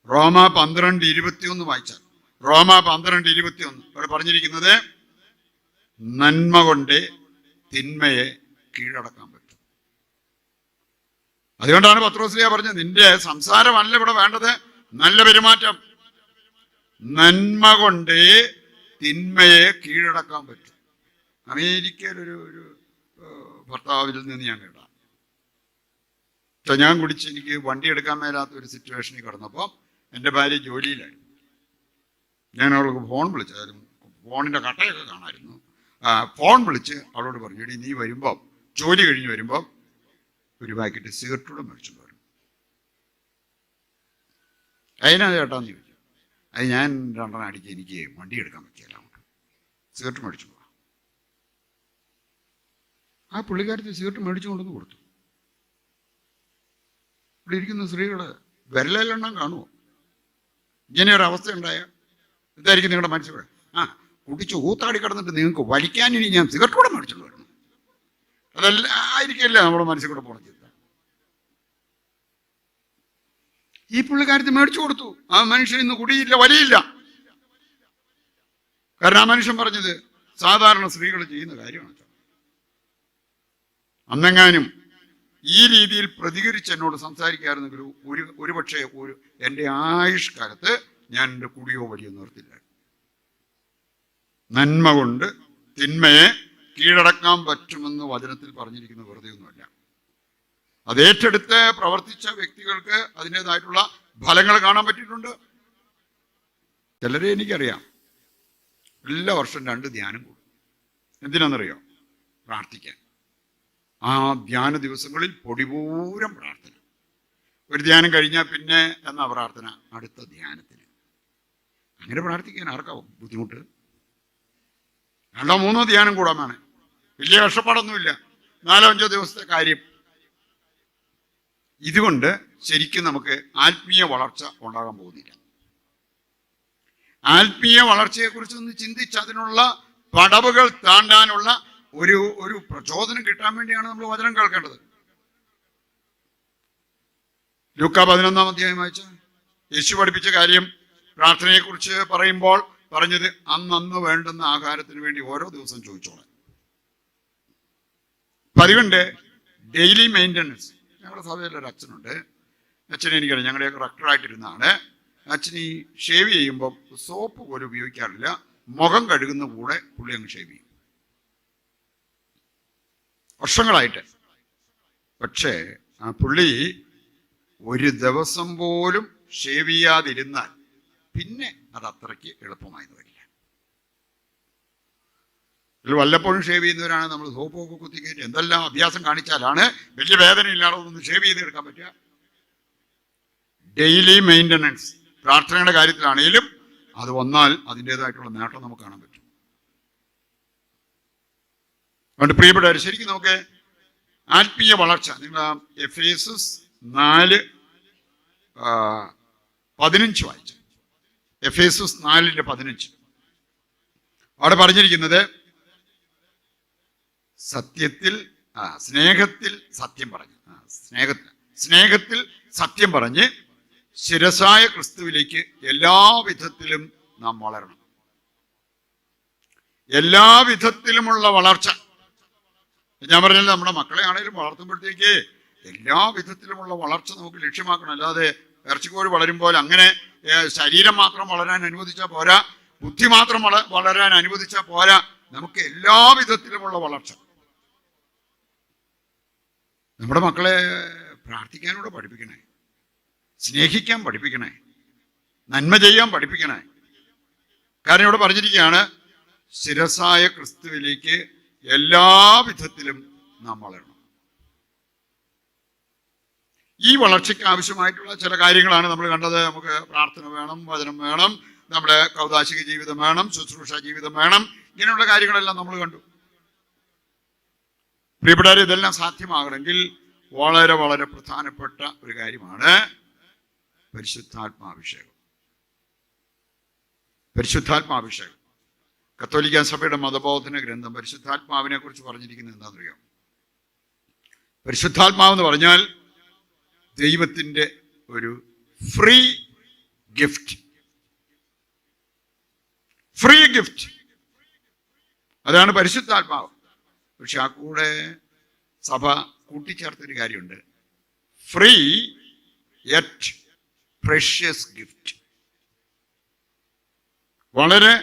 റോമ 12:21 വായിച്ചാൽ, റോമ 12:21 അവിടെ പറഞ്ഞിരിക്കുന്നത്, നന്മ കൊണ്ട് തിന്മയെ കീഴടക്കാൻ പറ്റും. അതുകൊണ്ടാണ് പത്രോസ്ലിയ പറഞ്ഞത്, നിന്റെ സംസാരമല്ല ഇവിടെ വേണ്ടത്, നല്ല പെരുമാറ്റം. നന്മ കൊണ്ട് തിന്മയെ കീഴടക്കാൻ പറ്റും. അമേരിക്കയിൽ ഒരു ഭർത്താവിൽ നിന്ന് ഞാൻ കേട്ടാ, ഞാൻ കുടിച്ച് എനിക്ക് വണ്ടി എടുക്കാൻ മേലാത്ത ഒരു സിറ്റുവേഷനിൽ കിടന്നപ്പോൾ എൻ്റെ ഭാര്യ ജോലിയിലായിരുന്നു. ഞാൻ അവൾക്ക് ഫോൺ വിളിച്ചായിരുന്നു, ഫോണിൻ്റെ കട്ടയൊക്കെ കാണാമായിരുന്നു. ഫോൺ വിളിച്ച് അവളോട് പറഞ്ഞു, എടി നീ വരുമ്പോൾ, ജോലി കഴിഞ്ഞ് വരുമ്പോൾ ഒരു പാക്കറ്റ് സിഗരറ്റൂടെ മേടിച്ചോണ്ട് വരും. അതിനാ ചേട്ടാന്ന് ചോദിച്ചു. അത് ഞാൻ 2 അടിക്ക് എനിക്ക് വണ്ടി എടുക്കാൻ പറ്റിയല്ല, നമുക്ക് സിഗരറ്റ് മേടിച്ചു പോവാം. ആ പുള്ളിക്കാരത്തി സിഗരറ്റ് മേടിച്ചു കൊണ്ടുവന്ന് കൊടുത്തു. ഇവിടെ ഇരിക്കുന്ന സ്ത്രീകള് വിരലെണ്ണം കാണുമോ? ഇങ്ങനെയൊരവസ്ഥ ഉണ്ടായ ഇതായിരിക്കും നിങ്ങളുടെ മനസ്സിലൂടെ. കുടിച്ച് ഊത്താടി കിടന്നിട്ട് നിങ്ങൾക്ക് വലിക്കാൻ ഇനി ഞാൻ സിഗരറ്റ് കൂടെ മേടിച്ചോണ്ട് വരണം, അതല്ല ആയിരിക്കില്ല നമ്മുടെ മനസ്സിൽ കൂടെ പോണ ചിന്ത. ഈ പുള്ളിക്കാരത്തി മേടിച്ചു കൊടുത്തു. ആ മനുഷ്യൻ ഇന്ന് കുടിയില്ല, വലിയില്ല. കാരണം ആ മനുഷ്യൻ പറഞ്ഞത് സാധാരണ സ്ത്രീകൾ ചെയ്യുന്ന കാര്യമാണ്. അന്നെങ്ങാനും ഈ രീതിയിൽ പ്രതികരിച്ച് എന്നോട് സംസാരിക്കാറുണ്ടെങ്കിൽ ഒരുപക്ഷെ എൻ്റെ ആയുഷ്കാലത്ത് ഞാൻ എൻ്റെ കുടിയോ വലിയോ നിർത്തില്ല. നന്മ കൊണ്ട് തിന്മയെ കീഴടക്കാൻ പറ്റുമെന്ന് വചനത്തിൽ പറഞ്ഞിരിക്കുന്ന വെറുതെ ഒന്നുമല്ല. അത് ഏറ്റെടുത്ത് പ്രവർത്തിച്ച വ്യക്തികൾക്ക് അതിൻ്റെതായിട്ടുള്ള ഫലങ്ങൾ കാണാൻ പറ്റിയിട്ടുണ്ട്. ചിലരെ എനിക്കറിയാം, എല്ലാ വർഷം 2 ധ്യാനം കൂടും. എന്തിനാണെന്നറിയോ? പ്രാർത്ഥിക്കാൻ. ആ ധ്യാന ദിവസങ്ങളിൽ പൊടിപൂരം പ്രാർത്ഥന. ഒരു ധ്യാനം കഴിഞ്ഞാൽ പിന്നെ എന്നാ പ്രാർത്ഥന? അടുത്ത ധ്യാനത്തിന്. അങ്ങനെ പ്രാർത്ഥിക്കാൻ ആർക്കാവും ബുദ്ധിമുട്ട്? 2-3 ധ്യാനം കൂടാൻ വേണേ, വലിയ കഷ്ടപ്പാടൊന്നുമില്ല, 4-5 ദിവസത്തെ കാര്യം. ഇതുകൊണ്ട് ശരിക്കും നമുക്ക് ആത്മീയ വളർച്ച ഉണ്ടാകാൻ പോകുന്നില്ല. ആത്മീയ വളർച്ചയെക്കുറിച്ചൊന്ന് ചിന്തിച്ച് അതിനുള്ള പടവുകൾ താണ്ടാനുള്ള ഒരു പ്രചോദനം കിട്ടാൻ വേണ്ടിയാണ് നമ്മൾ വചനം കേൾക്കേണ്ടത്. ലൂക്കാ 11-ാം അധ്യായം വായിച്ച യേശു പഠിപ്പിച്ച കാര്യം, പ്രാർത്ഥനയെക്കുറിച്ച് പറയുമ്പോൾ പറഞ്ഞത് അന്നന്ന് വേണ്ടുന്ന ആഹാരത്തിന് വേണ്ടി ഓരോ ദിവസം ചോദിച്ചോളാം. പതിവുണ്ട് ഡെയിലി മെയിൻ്റനൻസ്. ഞങ്ങളുടെ സഭയിലൊരു അച്ഛനുണ്ട്. അച്ഛനെ എനിക്കറിയാം, ഞങ്ങളുടെയൊക്കെ റക്ടറായിട്ടിരുന്നാണ്. അച്ഛൻ ഈ ഷേവ് ചെയ്യുമ്പോൾ സോപ്പ് പോലും ഉപയോഗിക്കാറില്ല. മുഖം കഴുകുന്ന കൂടെ പുള്ളി അങ്ങ് ഷേവ് ചെയ്യും, വർഷങ്ങളായിട്ട്. പക്ഷേ ആ പുള്ളി ഒരു ദിവസം പോലും ഷേവ് ചെയ്യാതിരുന്നാൽ പിന്നെ അത് അത്രയ്ക്ക് എളുപ്പമായി വരില്ല. വല്ലപ്പോഴും ഷേവ് ചെയ്യുന്നവരാണ് നമ്മൾ സോപ്പൊക്കെ കുത്തിക്കയറ്റി എന്തെല്ലാം അഭ്യാസം കാണിച്ചാലാണ് വലിയ വേദന ഇല്ലാതെ ഒന്ന് ഷേവ് ചെയ്തെടുക്കാൻ പറ്റുക. ഡെയിലി മെയിൻ്റനൻസ് പ്രാർത്ഥനയുടെ കാര്യത്തിലാണെങ്കിലും അത് വന്നാൽ അതിൻ്റെതായിട്ടുള്ള നേട്ടം നമുക്ക് കാണാൻ പറ്റും. അതുകൊണ്ട് പ്രിയപ്പെട്ടവർ, ശരിക്കും നമുക്ക് ആത്മീയ വളർച്ച, നിങ്ങൾ എഫേസസ് 4:15 വായിച്ചു. എഫേസസ് 4:15 അവിടെ പറഞ്ഞിരിക്കുന്നത് സത്യത്തിൽ സ്നേഹത്തിൽ സത്യം പറഞ്ഞ് സ്നേഹത്തിൽ സത്യം പറഞ്ഞ് ശിരസായ ക്രിസ്തുവിലേക്ക് എല്ലാ വിധത്തിലും നാം വളരണം. എല്ലാ വിധത്തിലുമുള്ള വളർച്ച. ഞാൻ പറഞ്ഞത് നമ്മുടെ മക്കളെ ആണെങ്കിലും വളർത്തുമ്പോഴത്തേക്ക് എല്ലാ വിധത്തിലുമുള്ള വളർച്ച നമുക്ക് ലക്ഷ്യമാക്കണം. അല്ലാതെ ഇറച്ചിക്കോഴി വളരുമ്പോൾ അങ്ങനെ ശരീരം മാത്രം വളരാൻ അനുവദിച്ചാൽ പോരാ, ബുദ്ധി മാത്രം വളരാൻ അനുവദിച്ചാൽ പോരാ. നമുക്ക് എല്ലാ വിധത്തിലുമുള്ള വളർച്ച. നമ്മുടെ മക്കളെ പ്രാർത്ഥിക്കാനൂടെ പഠിപ്പിക്കണേ, സ്നേഹിക്കാൻ പഠിപ്പിക്കണേ, നന്മ ചെയ്യാൻ പഠിപ്പിക്കണേ. കാരണം ഇവിടെ പറഞ്ഞിരിക്കുകയാണ് ശിരസായ ക്രിസ്തുവിലേക്ക് എല്ലാ വിധത്തിലും നാം വളരണം. ഈ വളർച്ചയ്ക്ക് ആവശ്യമായിട്ടുള്ള ചില കാര്യങ്ങളാണ് നമ്മൾ കണ്ടത്. നമുക്ക് പ്രാർത്ഥന വേണം, വചനം വേണം, നമ്മുടെ കൗദാശിക ജീവിതം വേണം, ശുശ്രൂഷ ജീവിതം വേണം. ഇങ്ങനെയുള്ള കാര്യങ്ങളെല്ലാം നമ്മൾ കണ്ടു. പ്രിയപ്പെട്ടവരെ, ഇതെല്ലാം സാധ്യമാകണമെങ്കിൽ വളരെ വളരെ പ്രധാനപ്പെട്ട ഒരു കാര്യമാണ് പരിശുദ്ധാത്മാഭിഷേകം. പരിശുദ്ധാത്മാഭിഷേകം കത്തോലിക്ക സഭയുടെ മതബോധന ഗ്രന്ഥം പരിശുദ്ധാത്മാവിനെ കുറിച്ച് പറഞ്ഞിരിക്കുന്നത് എന്താണെന്നറിയാം? പരിശുദ്ധാത്മാവെന്ന് പറഞ്ഞാൽ ദൈവത്തിൻ്റെ ഒരു ഫ്രീ ഗിഫ്റ്റ്. ഫ്രീ ഗിഫ്റ്റ്, അതാണ് പരിശുദ്ധാത്മാവ്. പക്ഷെ ആ കൂടെ സഭ കൂട്ടിച്ചേർത്തൊരു കാര്യമുണ്ട്, ഫ്രീ യെറ്റ് പ്രഷ്യസ് ഗിഫ്റ്റ്. വളരെ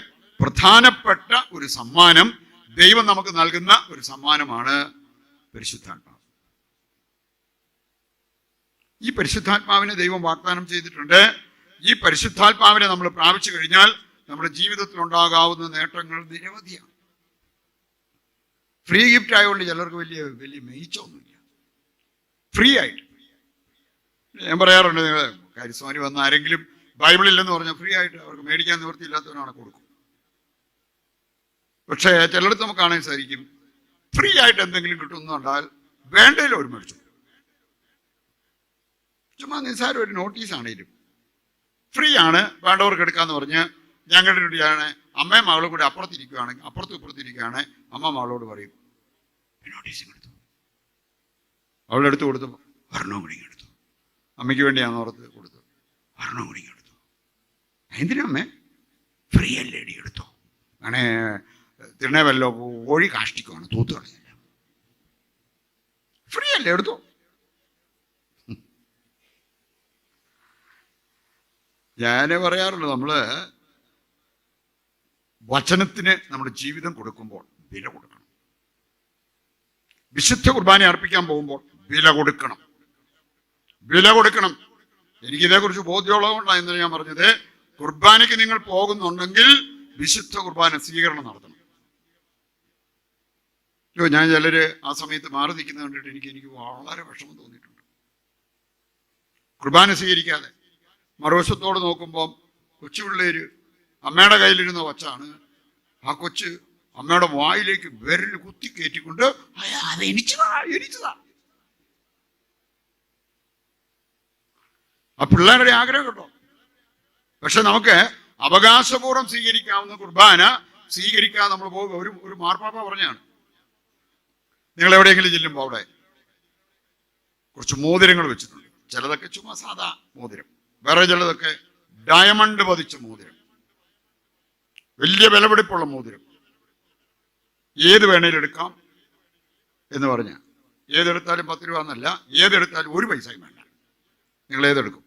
പ്രധാനപ്പെട്ട ഒരു സമ്മാനം, ദൈവം നമുക്ക് നൽകുന്ന ഒരു സമ്മാനമാണ് പരിശുദ്ധാത്മാവ്. ഈ പരിശുദ്ധാത്മാവിനെ ദൈവം വാഗ്ദാനം ചെയ്തിട്ടുണ്ട്. ഈ പരിശുദ്ധാത്മാവിനെ നമ്മൾ പ്രാപിച്ചു കഴിഞ്ഞാൽ നമ്മുടെ ജീവിതത്തിൽ ഉണ്ടാകാവുന്ന നേട്ടങ്ങൾ നിരവധിയാണ്. ഫ്രീ ഗിഫ്റ്റ് ആയതുകൊണ്ട് ചിലർക്ക് വലിയ മെയിച്ചൊന്നുമില്ല. ഫ്രീ ആയിട്ട് ഞാൻ പറയാറുണ്ട്, നിങ്ങൾ കരിസ്മാരി വന്ന ആരെങ്കിലും ബൈബിളില്ലെന്ന് പറഞ്ഞാൽ ഫ്രീ ആയിട്ട് അവർക്ക് മേടിക്കാൻ നിവൃത്തിയില്ലാത്തവരാണ് കൊടുക്കും. പക്ഷേ ചിലടത്ത് നമുക്ക് കാണാൻ സാധിക്കും, ഫ്രീ ആയിട്ട് എന്തെങ്കിലും കിട്ടുന്നുണ്ടാൽ വേണ്ടതിലും ഒരു മേടിച്ചു. ചുമ്മാ നിസ്സാരം ഒരു നോട്ടീസാണേലും ഫ്രീ ആണ്, വേണ്ടവർക്ക് എടുക്കാന്ന് പറഞ്ഞ് ഞങ്ങളുടെ കൂടിയാണ് അമ്മയും മകളും കൂടി അപ്പുറത്തിരിക്കുകയാണെങ്കിൽ ഇപ്പുറത്തിരിക്കുകയാണ്, അമ്മ മകളോട് പറയും നോട്ടീസിങ് എടുത്തു. അവളുടെ അടുത്ത് കൊടുത്തു, ഒരെണ്ണം കൂടി എടുത്തു. അമ്മയ്ക്ക് വേണ്ടിയാണെന്ന് ഓർത്ത് കൊടുത്തു, ഒരെണ്ണം കൂടി എടുത്തു. എന്തിനാ അമ്മേ? ഫ്രീ അല്ലേ എടി, എടുത്തോ. അങ്ങനെ തിണ്ണേ വല്ലോ കോഴി കാഷ്ടിക്കുവാണ്, തൂത്ത് കളഞ്ഞില്ല, ഫ്രീ അല്ലേ എടുത്തോ. ഞാൻ പറയാറുണ്ട്, നമ്മള് വചനത്തിന് നമ്മുടെ ജീവിതം കൊടുക്കുമ്പോൾ വില കൊടുക്കണം. വിശുദ്ധ കുർബാന അർപ്പിക്കാൻ പോകുമ്പോൾ വില കൊടുക്കണം. എനിക്കിതേക്കുറിച്ച് ബോധ്യമുള്ളതുകൊണ്ടാണ് ഇന്നലെ ഞാൻ പറഞ്ഞത്, കുർബാനയ്ക്ക് നിങ്ങൾ പോകുന്നുണ്ടെങ്കിൽ വിശുദ്ധ കുർബാന സ്വീകരണം നടത്തണം. ഞാൻ ചിലര് ആ സമയത്ത് മാറി നിൽക്കുന്നത് കണ്ടിട്ട് എനിക്ക് വളരെ വിഷമം തോന്നിയിട്ടുണ്ട്. കുർബാന സ്വീകരിക്കാതെ മറുവശത്തോട് നോക്കുമ്പോൾ കൊച്ചുപിള്ളേര് അമ്മയുടെ കയ്യിലിരുന്ന കൊച്ചാണ്. ആ കൊച്ച് അമ്മയുടെ വായിലേക്ക് വിരൽ കുത്തി കയറ്റിക്കൊണ്ട് അത് എനിച്ചതാ. ആ പിള്ളേരുടെ ആഗ്രഹം കേട്ടോ. പക്ഷെ നമുക്ക് അവകാശപൂർവ്വം സ്വീകരിക്കാവുന്ന കുർബാന സ്വീകരിക്കാൻ നമ്മൾ പോകുക. ഒരു മാർപ്പാപ്പ പറഞ്ഞാണ്, നിങ്ങൾ എവിടെയെങ്കിലും ചെല്ലുമ്പോൾ അവിടെ കുറച്ച് മോതിരങ്ങൾ വെച്ചിട്ടുണ്ട്. ചിലതൊക്കെ ചുമ്മാ സാധാ മോതിരം, വേറെ ചിലതൊക്കെ ഡയമണ്ട് പതിച്ച മോതിരം, വലിയ വിലപിടിപ്പുള്ള മോതിരം. ഏത് വേണേലും എടുക്കാം എന്ന് പറഞ്ഞ ഏതെടുത്താലും 10 രൂപ എന്നല്ല, ഏതെടുത്താലും 1 പൈസയും വേണ്ട. നിങ്ങൾ ഏതെടുക്കും?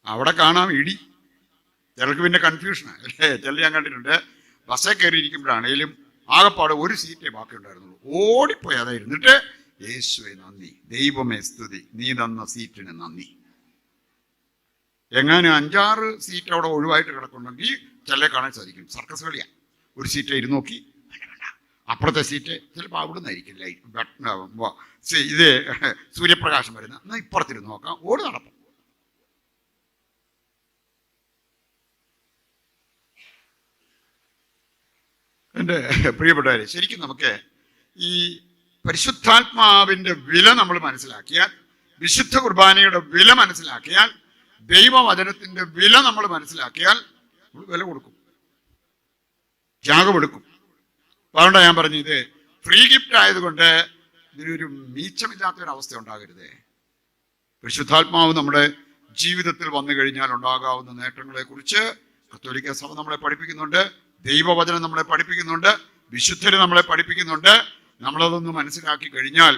അവിടെ കാണാം ഇടി. ചിലർക്ക് പിന്നെ കൺഫ്യൂഷനാണ് അല്ലേ? ചില ഞാൻ കണ്ടിട്ടുണ്ട്, ബസ്സേ കയറിയിരിക്കുമ്പോഴാണേലും ആകെപ്പാട് 1 സീറ്റേ ബാക്കി ഉണ്ടായിരുന്നുള്ളൂ. ഓടിപ്പോയി അതായിരുന്നിട്ട് യേശുവെ നന്ദി, ദൈവമേ സ്തുതി, നീ തന്ന സീറ്റിന് നന്ദി. എങ്ങാനും 5-6 സീറ്റ് അവിടെ ഒഴിവായിട്ട് കിടക്കുന്നുണ്ടെങ്കിൽ ചിലരെ കാണാൻ സാധിക്കും. സർക്കസ് കളിയാണ്. 1 സീറ്റ് ഇരുന്ന് നോക്കി, അപ്പുറത്തെ സീറ്റ് ചിലപ്പോൾ അവിടെ നിന്നായിരിക്കില്ല ഇത് സൂര്യപ്രകാശം വരുന്ന, എന്നാൽ ഇപ്പുറത്തിരുന്ന് നോക്കാം, ഓട് നടപ്പം. എൻ്റെ പ്രിയപ്പെട്ടവരെ, ശരിക്കും നമുക്ക് ഈ പരിശുദ്ധാത്മാവിൻ്റെ വില നമ്മൾ മനസ്സിലാക്കിയാൽ, വിശുദ്ധ കുർബാനയുടെ വില മനസ്സിലാക്കിയാൽ, ദൈവവചനത്തിൻ്റെ വില നമ്മൾ മനസ്സിലാക്കിയാൽ നമ്മൾ വില കൊടുക്കും, ത്യാഗമെടുക്കും. അതുകൊണ്ടാണ് ഞാൻ പറഞ്ഞു, ഇത് ഫ്രീ ഗിഫ്റ്റ് ആയതുകൊണ്ട് ഇതിനൊരു മീച്ചമില്ലാത്തൊരവസ്ഥ ഉണ്ടാകരുതേ. പരിശുദ്ധാത്മാവ് നമ്മുടെ ജീവിതത്തിൽ വന്നു കഴിഞ്ഞാൽ ഉണ്ടാകാവുന്ന നേട്ടങ്ങളെ കുറിച്ച് കത്തോലിക്ക സഭ നമ്മളെ പഠിപ്പിക്കുന്നുണ്ട്, ദൈവവചനം നമ്മളെ പഠിപ്പിക്കുന്നുണ്ട്, വിശുദ്ധര് നമ്മളെ പഠിപ്പിക്കുന്നുണ്ട്. നമ്മളതൊന്ന് മനസ്സിലാക്കി കഴിഞ്ഞാൽ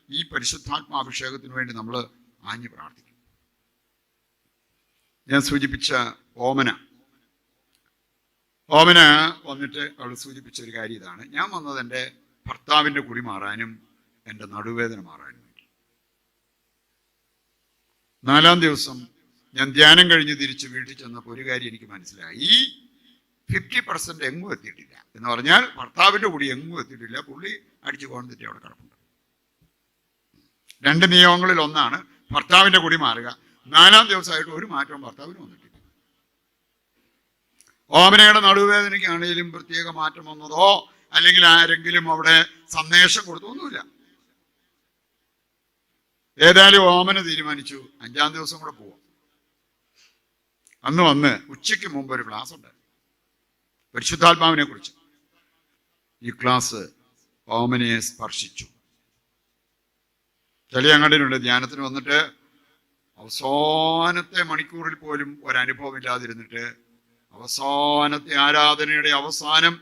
ഈ പരിശുദ്ധാത്മാഭിഷേകത്തിന് വേണ്ടി നമ്മൾ ആഞ്ഞു പ്രാർത്ഥിക്കും. ഞാൻ സൂചിപ്പിച്ച ഓമന വന്നിട്ട് അവൾ സൂചിപ്പിച്ച ഒരു കാര്യം ഇതാണ്: ഞാൻ വന്നത് എൻ്റെ ഭർത്താവിൻ്റെ കുടി മാറാനും എൻ്റെ നടുവേദന മാറാനും വേണ്ടി. 4-ാം ദിവസം ഞാൻ ധ്യാനം കഴിഞ്ഞ് തിരിച്ച് വീട്ടിൽ ചെന്നപ്പോൾ ഒരു കാര്യം എനിക്ക് മനസ്സിലായി. 50% എങ്ങും എത്തിയിട്ടില്ല എന്ന് പറഞ്ഞാൽ ഭർത്താവിൻ്റെ കുടി എങ്ങും എത്തിയിട്ടില്ല. പുള്ളി അടിച്ചു കൊണ്ടിട്ട് അവിടെ കിടപ്പുണ്ട്. 2 നിയമങ്ങളിൽ ഒന്നാണ് ഭർത്താവിൻ്റെ കുടി മാറുക. 4-ാം ദിവസമായിട്ട് ഒരു മാറ്റവും ഭർത്താവിന് വന്നിട്ടില്ല. ഓമനയുടെ നടുവേദനയ്ക്കാണെങ്കിലും പ്രത്യേക മാറ്റം വന്നതോ അല്ലെങ്കിൽ ആരെങ്കിലും അവിടെ സന്ദേശം കൊടുത്തൊന്നുമില്ല. ഏതായാലും ഓമന തീരുമാനിച്ചു 5-ാം ദിവസം കൂടെ പോവാം. അന്ന് വന്ന് ഉച്ചയ്ക്ക് മുമ്പ് ഒരു ക്ലാസ് ഉണ്ട് പരിശുദ്ധാത്മാവിനെ കുറിച്ച്. ഈ ക്ലാസ് ഓമനയെ സ്പർശിച്ചു. ചില ഞങ്ങളുടെയുണ്ട് ധ്യാനത്തിന് വന്നിട്ട് അവസാനത്തെ മണിക്കൂറിൽ പോലും ഒരനുഭവം ഇല്ലാതിരുന്നിട്ട് അവസാനത്തെ ആരാധനയുടെ അവസാനം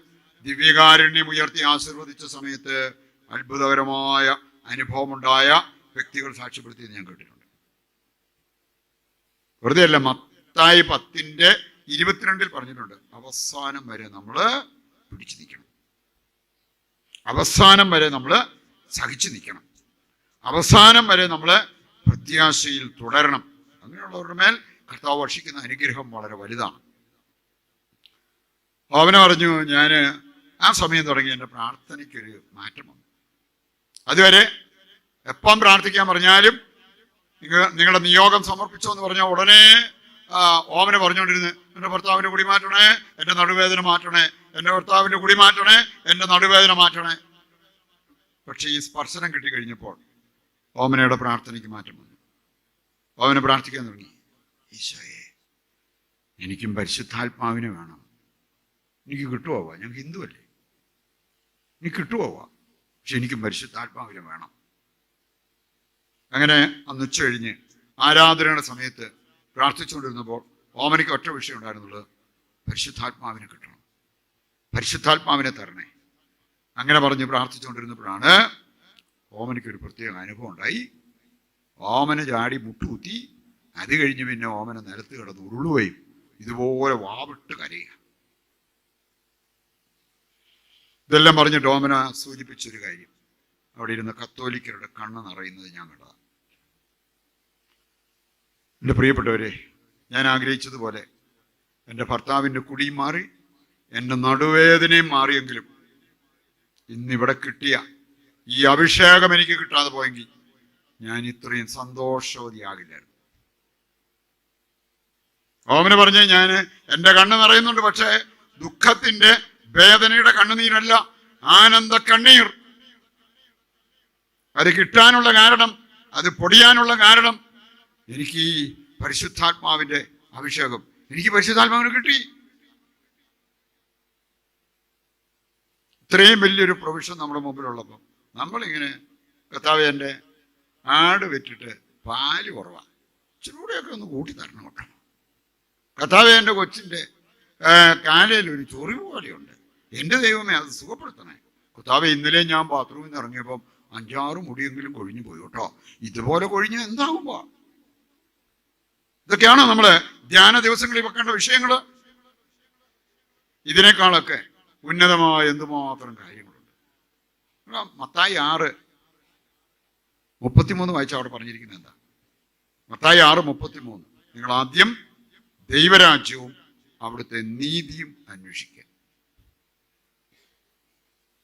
ദിവ്യകാരുണ്യം ഉയർത്തി ആശീർവദിച്ച സമയത്ത് അത്ഭുതകരമായ അനുഭവമുണ്ടായ വ്യക്തികൾ സാക്ഷ്യപ്പെടുത്തിയത് ഞാൻ കേട്ടിട്ടുണ്ട്. വെറുതെ അല്ല, മത്തായി 10:22 പറഞ്ഞിട്ടുണ്ട്, അവസാനം വരെ നമ്മൾ പിടിച്ചു നിൽക്കണം, അവസാനം വരെ നമ്മൾ സഹിച്ചു നിൽക്കണം, അവസാനം വരെ നമ്മൾ പ്രത്യാശയിൽ തുടരണം. അങ്ങനെയുള്ളവരുടെ മേൽ കർത്താവ് വർഷിക്കുന്ന അനുഗ്രഹം വളരെ വലുതാണ്. അവനെ പറഞ്ഞു, ഞാൻ ആ സമയം തുടങ്ങി എൻ്റെ പ്രാർത്ഥനയ്ക്കൊരു മാറ്റം വന്നു. അതുവരെ എപ്പം പ്രാർത്ഥിക്കാൻ പറഞ്ഞാലും നിങ്ങളുടെ നിയോഗം സമർപ്പിച്ചോ എന്ന് പറഞ്ഞാൽ ഉടനെ ഓമന പറഞ്ഞുകൊണ്ടിരുന്നു, എൻ്റെ ഭർത്താവിൻ്റെ കുടി മാറ്റണേ, എൻ്റെ നടുവേദന മാറ്റണേ, എൻ്റെ ഭർത്താവിൻ്റെ കുടി മാറ്റണേ, എൻ്റെ നടുവേദന മാറ്റണേ. പക്ഷെ ഈ സ്പർശനം കിട്ടിക്കഴിഞ്ഞപ്പോൾ ഓമനയുടെ പ്രാർത്ഥനയ്ക്ക് മാറ്റം വന്നു. ഓമന പ്രാർത്ഥിക്കാൻ തുടങ്ങി, ഈശോയെ എനിക്കും പരിശുദ്ധാത്മാവിനെ വേണം, എനിക്ക് കിട്ടുപോവാ, ഞാൻ ഹിന്ദുവല്ലേ, എനിക്ക് കിട്ടുപോവാ, പക്ഷെ എനിക്കും പരിശുദ്ധാത്മാവിനെ വേണം. അങ്ങനെ അന്ന് ഉച്ച കഴിഞ്ഞ് ആരാധനയുടെ സമയത്ത് പ്രാർത്ഥിച്ചുകൊണ്ടിരുന്നപ്പോൾ ഓമനയ്ക്ക് ഒറ്റ വിഷയം ഉണ്ടായിരുന്നുള്ളത്, പരിശുദ്ധാത്മാവിനെ കിട്ടണം, പരിശുദ്ധാത്മാവിനെ തരണേ. അങ്ങനെ പറഞ്ഞ് പ്രാർത്ഥിച്ചുകൊണ്ടിരുന്നപ്പോഴാണ് ഓമനയ്ക്ക് ഒരു പ്രത്യേക അനുഭവം ഉണ്ടായി. ഓമന ചാടി മുട്ടുകുത്തി. അത് കഴിഞ്ഞ് പിന്നെ ഓമന നിലത്ത് കിടന്ന് ഉരുളുകയും ഇതുപോലെ വാവിട്ട് കരയുക. ഇതെല്ലാം പറഞ്ഞിട്ട് ഓമന സൂചിപ്പിച്ചൊരു കാര്യം, അവിടെ ഇരുന്ന കത്തോലിക്കരുടെ കണ്ണ് നിറയുന്നത് ഞാൻ കണ്ടതാണ്. എൻ്റെ പ്രിയപ്പെട്ടവരെ, ഞാൻ ആഗ്രഹിച്ചതുപോലെ എൻ്റെ ഭർത്താവിൻ്റെ കുടിയും മാറി, എൻ്റെ നടുവേദനയും മാറിയെങ്കിലും ഇന്നിവിടെ കിട്ടിയ ഈ അഭിഷേകം എനിക്ക് കിട്ടാതെ പോയെങ്കിൽ ഞാൻ ഇത്രയും സന്തോഷവതിയാകില്ലായിരുന്നു. ഓമന പറഞ്ഞ്, ഞാൻ എൻ്റെ കണ്ണ് നിറയുന്നുണ്ട്, പക്ഷേ ദുഃഖത്തിൻ്റെ വേദനയുടെ കണ്ണുനീരല്ല, ആനന്ദ കണ്ണീർ. അത് കിട്ടാനുള്ള കാരണം, അത് പൊടിയാനുള്ള കാരണം എനിക്ക് ഈ പരിശുദ്ധാത്മാവിൻ്റെ അഭിഷേകം, എനിക്ക് പരിശുദ്ധാത്മാവിനെ കിട്ടി. ഇത്രയും വലിയൊരു പ്രൊവിഷൻ നമ്മുടെ മുമ്പിലുള്ളപ്പോൾ നമ്മളിങ്ങനെ കർത്താവേ എൻ്റെ ആട് വെറ്റിട്ട് പാല് കുറവാ, ഇച്ചിരൂടെയൊക്കെ ഒന്ന് കൂട്ടി തരണം കേട്ടോ. കർത്താവേ, എൻ്റെ കൊച്ചിൻ്റെ കാലയിൽ ഒരു ചൊറിവ് പോലെയുണ്ട്, എൻ്റെ ദൈവമേ അത് സുഖപ്പെടുത്തണേ. കർത്താവേ, ഇന്നലെ ഞാൻ ബാത്റൂമിൽ നിന്ന് ഇറങ്ങിയപ്പം 5-6 മുടിയെങ്കിലും കൊഴിഞ്ഞു പോയി കേട്ടോ. ഇതുപോലെ കൊഴിഞ്ഞ് എന്താകുമ്പോ? ഇതൊക്കെയാണോ നമ്മള് ധ്യാന ദിവസങ്ങളിൽ വെക്കേണ്ട വിഷയങ്ങൾ? ഇതിനേക്കാളൊക്കെ ഉന്നതമായ എന്തുമാത്രം കാര്യങ്ങളുണ്ട്. മത്തായി 6:33 വായിച്ച അവിടെ പറഞ്ഞിരിക്കുന്നത് എന്താ? മത്തായി 6:33, നിങ്ങൾ ആദ്യം ദൈവരാജ്യവും അവിടുത്തെ നീതിയും അന്വേഷിക്കുക.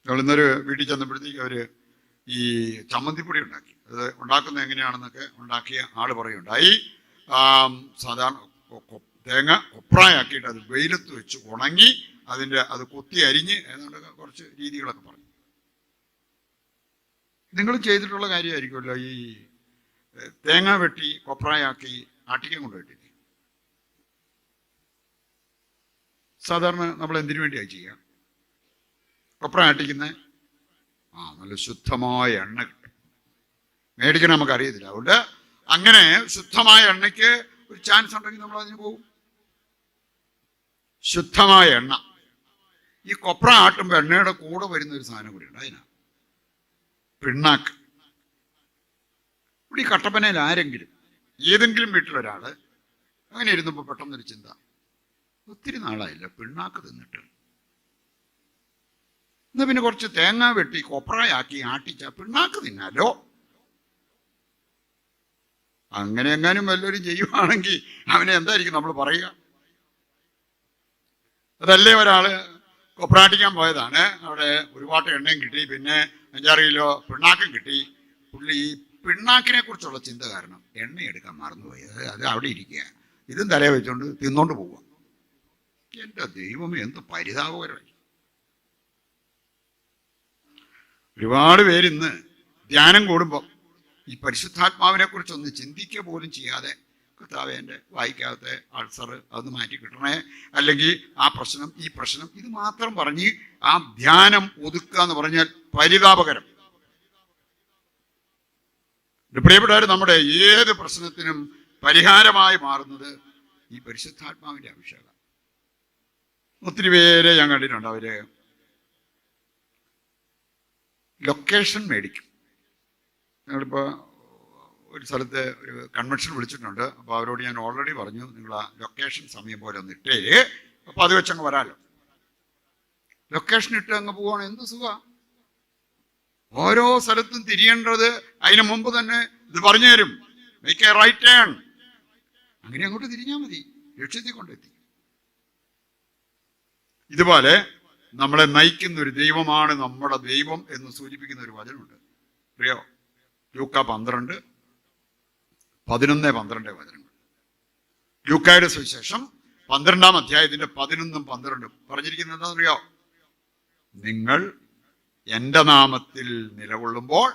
ഞങ്ങൾ ഇന്നൊരു വീട്ടിൽ ചെന്നപ്പോഴത്തേക്ക് അവര് ഈ ചമ്മന്തിപ്പൊടി ഉണ്ടാക്കി. അത് ഉണ്ടാക്കുന്നത് എങ്ങനെയാണെന്നൊക്കെ ഉണ്ടാക്കിയ ആള് പറയുണ്ടായി. സാധാരണ തേങ്ങ കൊപ്രായാക്കിയിട്ട് അത് വെയിലത്ത് വെച്ച് ഉണങ്ങി അത് കൊത്തി അരിഞ്ഞ് ഏതാണ്ട് കുറച്ച് രീതികളൊക്കെ പറഞ്ഞു. നിങ്ങൾ ചെയ്തിട്ടുള്ള കാര്യമായിരിക്കുമല്ലോ ഈ തേങ്ങ വെട്ടി കൊപ്രായാക്കി ആട്ടിക്കാൻ കൊണ്ടുപോയിട്ടില്ലേ? സാധാരണ നമ്മൾ എന്തിനു വേണ്ടിയായി ചെയ്യുക? കൊപ്ര ആട്ടിക്കുന്ന നല്ല ശുദ്ധമായ എണ്ണ കിട്ടും. മേടിക്കണം നമുക്കറിയത്തില്ല. അതുകൊണ്ട് അങ്ങനെ ശുദ്ധമായ എണ്ണയ്ക്ക് ഒരു ചാൻസ് ഉണ്ടെങ്കിൽ നമ്മൾ അതിന് പോകും. ശുദ്ധമായ എണ്ണ. ഈ കൊപ്ര ആട്ടുമ്പോൾ എണ്ണയുടെ കൂടെ വരുന്ന ഒരു സാധനം കൂടിയുണ്ട്, അതിനാ പിണ്ണാക്ക്. ഇവിടെ ഈ കട്ടപ്പനയിൽ ആരെങ്കിലും ഏതെങ്കിലും വീട്ടിലൊരാള് അങ്ങനെ ഇരുന്നപ്പോൾ പെട്ടെന്നൊരു ചിന്ത, ഒത്തിരി നാളായില്ല പിണ്ണാക്ക് തിന്നിട്ട്, എന്നാ പിന്നെ കുറച്ച് തേങ്ങ വെട്ടി കൊപ്രയാക്കി ആട്ടിച്ച പിണ്ണാക്ക് തിന്നാലോ. അങ്ങനെ എങ്ങാനും വല്ലവരും ചെയ്യുവാണെങ്കിൽ അവനെ എന്തായിരിക്കും നമ്മൾ പറയുക? അതല്ലേ ഒരാള് കൊപ്രാട്ടിക്കാൻ പോയതാണ്, അവിടെ ഒരുപാട് എണ്ണയും കിട്ടി, പിന്നെ 5-6 കിലോ പിണ്ണാക്കും കിട്ടി. പുള്ളി ഈ പിണ്ണാക്കിനെ കുറിച്ചുള്ള ചിന്ത കാരണം എണ്ണ എടുക്കാൻ മറന്നുപോയി. അത് അവിടെ ഇരിക്കുക, ഇതും തലയെ വെച്ചുകൊണ്ട് തിന്നോണ്ട് പോവുക. എൻ്റെ ദൈവമേ, എന്ത് പരിതാപകരമായി. ഒരുപാട് പേരിന്ന് ധ്യാനം കൂടുമ്പോൾ ഈ പരിശുദ്ധാത്മാവിനെ കുറിച്ചൊന്ന് ചിന്തിക്കുക പോലും ചെയ്യാതെ, കർത്താവേ എൻ്റെ വായിക്കാത്ത അൾസർ അതൊന്ന് മാറ്റി കിട്ടണേ, അല്ലെങ്കിൽ ആ പ്രശ്നം ഈ പ്രശ്നം, ഇത് മാത്രം പറഞ്ഞ് ആ ധ്യാനം ഒതുക്കുക എന്ന് പറഞ്ഞാൽ പരിതാപകരം. പ്രിയപ്പെട്ടവർ, നമ്മുടെ ഏത് പ്രശ്നത്തിനും പരിഹാരമായി മാറുന്നത് ഈ പരിശുദ്ധാത്മാവിൻ്റെ അഭിഷേകം. ഒത്തിരി പേരെ ഞാൻ കണ്ടിട്ടുണ്ട്, അവര് ലൊക്കേഷൻ മേടിക്കും. ഞങ്ങളിപ്പോൾ ഒരു സ്ഥലത്ത് ഒരു കൺവെൻഷൻ വിളിച്ചിട്ടുണ്ട്. അപ്പോൾ അവരോട് ഞാൻ ഓൾറെഡി പറഞ്ഞു, നിങ്ങൾ ആ ലൊക്കേഷൻ സമയം പോലെ ഒന്ന് ഇട്ടേ, അപ്പോൾ അത് വെച്ചങ്ങ് വരാമല്ലോ. ലൊക്കേഷൻ ഇട്ട് അങ്ങ് പോവാണ്, എന്ത് സുഖമാണ്. ഓരോ സ്ഥലത്തും തിരിയേണ്ടത് അതിന് മുമ്പ് തന്നെ ഇത് പറഞ്ഞു തരും, മേക്ക് എ റൈറ്റ് ടേൺ. അങ്ങനെ അങ്ങോട്ട് തിരിഞ്ഞാൽ മതി, ലക്ഷ്യത്തിൽ കൊണ്ടെത്തി. ഇതുപോലെ നമ്മളെ നയിക്കുന്ന ഒരു ദൈവമാണ് നമ്മുടെ ദൈവം എന്ന് സൂചിപ്പിക്കുന്ന ഒരു വചനമുണ്ട്. അറിയോ? ലൂക്ക 12:11-12 വചനങ്ങൾ. ലൂക്കായുടെ സുവിശേഷം 12-ാം അധ്യായത്തിന്റെ 11-12 പറഞ്ഞിരിക്കുന്നത് എന്താണെന്നറിയോ? നിങ്ങൾ എൻ്റെ നാമത്തിൽ നിലകൊള്ളുമ്പോൾ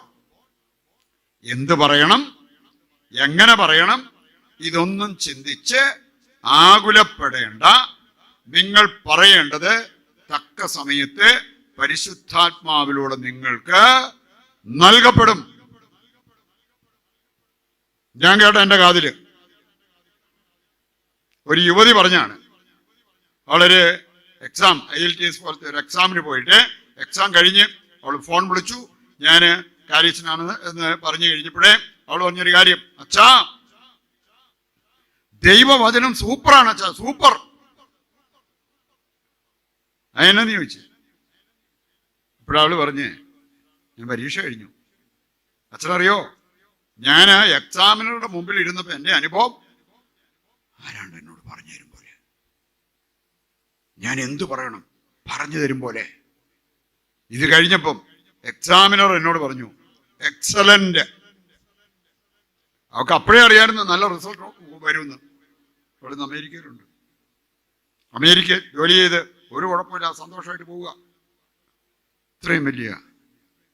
എന്ത് പറയണം, എങ്ങനെ പറയണം, ഇതൊന്നും ചിന്തിച്ച് ആകുലപ്പെടേണ്ട. നിങ്ങൾ പറയേണ്ടത് തക്ക സമയത്ത് പരിശുദ്ധാത്മാവിലൂടെ നിങ്ങൾക്ക് നൽകപ്പെടും. ഞാൻ കേട്ട എൻ്റെ കാതില് ഒരു യുവതി പറഞ്ഞാണ്, അവളൊരു എക്സാം IELTS പോലത്തെ ഒരു എക്സാമിന് പോയിട്ട് എക്സാം കഴിഞ്ഞ് അവൾ ഫോൺ വിളിച്ചു. ഞാൻ കാര്യസ്ഥനാണ് എന്ന് പറഞ്ഞു കഴിഞ്ഞപ്പോഴേ അവൾ പറഞ്ഞൊരു കാര്യം, അച്ഛാ ദൈവവചനം സൂപ്പറാണ് അച്ഛാ, സൂപ്പർ. അതെന്നു ചോദിച്ചു. ഇപ്പോഴവള് പറഞ്ഞ്, ഞാൻ പരീക്ഷ കഴിഞ്ഞു അച്ഛനറിയോ, ഞാൻ എക്സാമിനറുടെ മുമ്പിൽ ഇരുന്നപ്പോൾ എൻ്റെ അനുഭവം ആരാണ്ട് എന്നോട് പറഞ്ഞു തരും പോലെ, ഞാൻ എന്തു പറയണം പറഞ്ഞു തരും പോലെ. ഇത് കഴിഞ്ഞപ്പം എക്സാമിനർ എന്നോട് പറഞ്ഞു എക്സലന്റ്. അവൾക്ക് അപ്പോഴേ അറിയാമായിരുന്നു നല്ല റിസൾട്ട് വരുമെന്ന്. ഇവിടുന്ന് അമേരിക്കയിലുണ്ട്, അമേരിക്കയിൽ ജോലി ചെയ്ത് ഒരു കുഴപ്പമില്ല, സന്തോഷമായിട്ട് പോവുക. ഇത്രയും വലിയ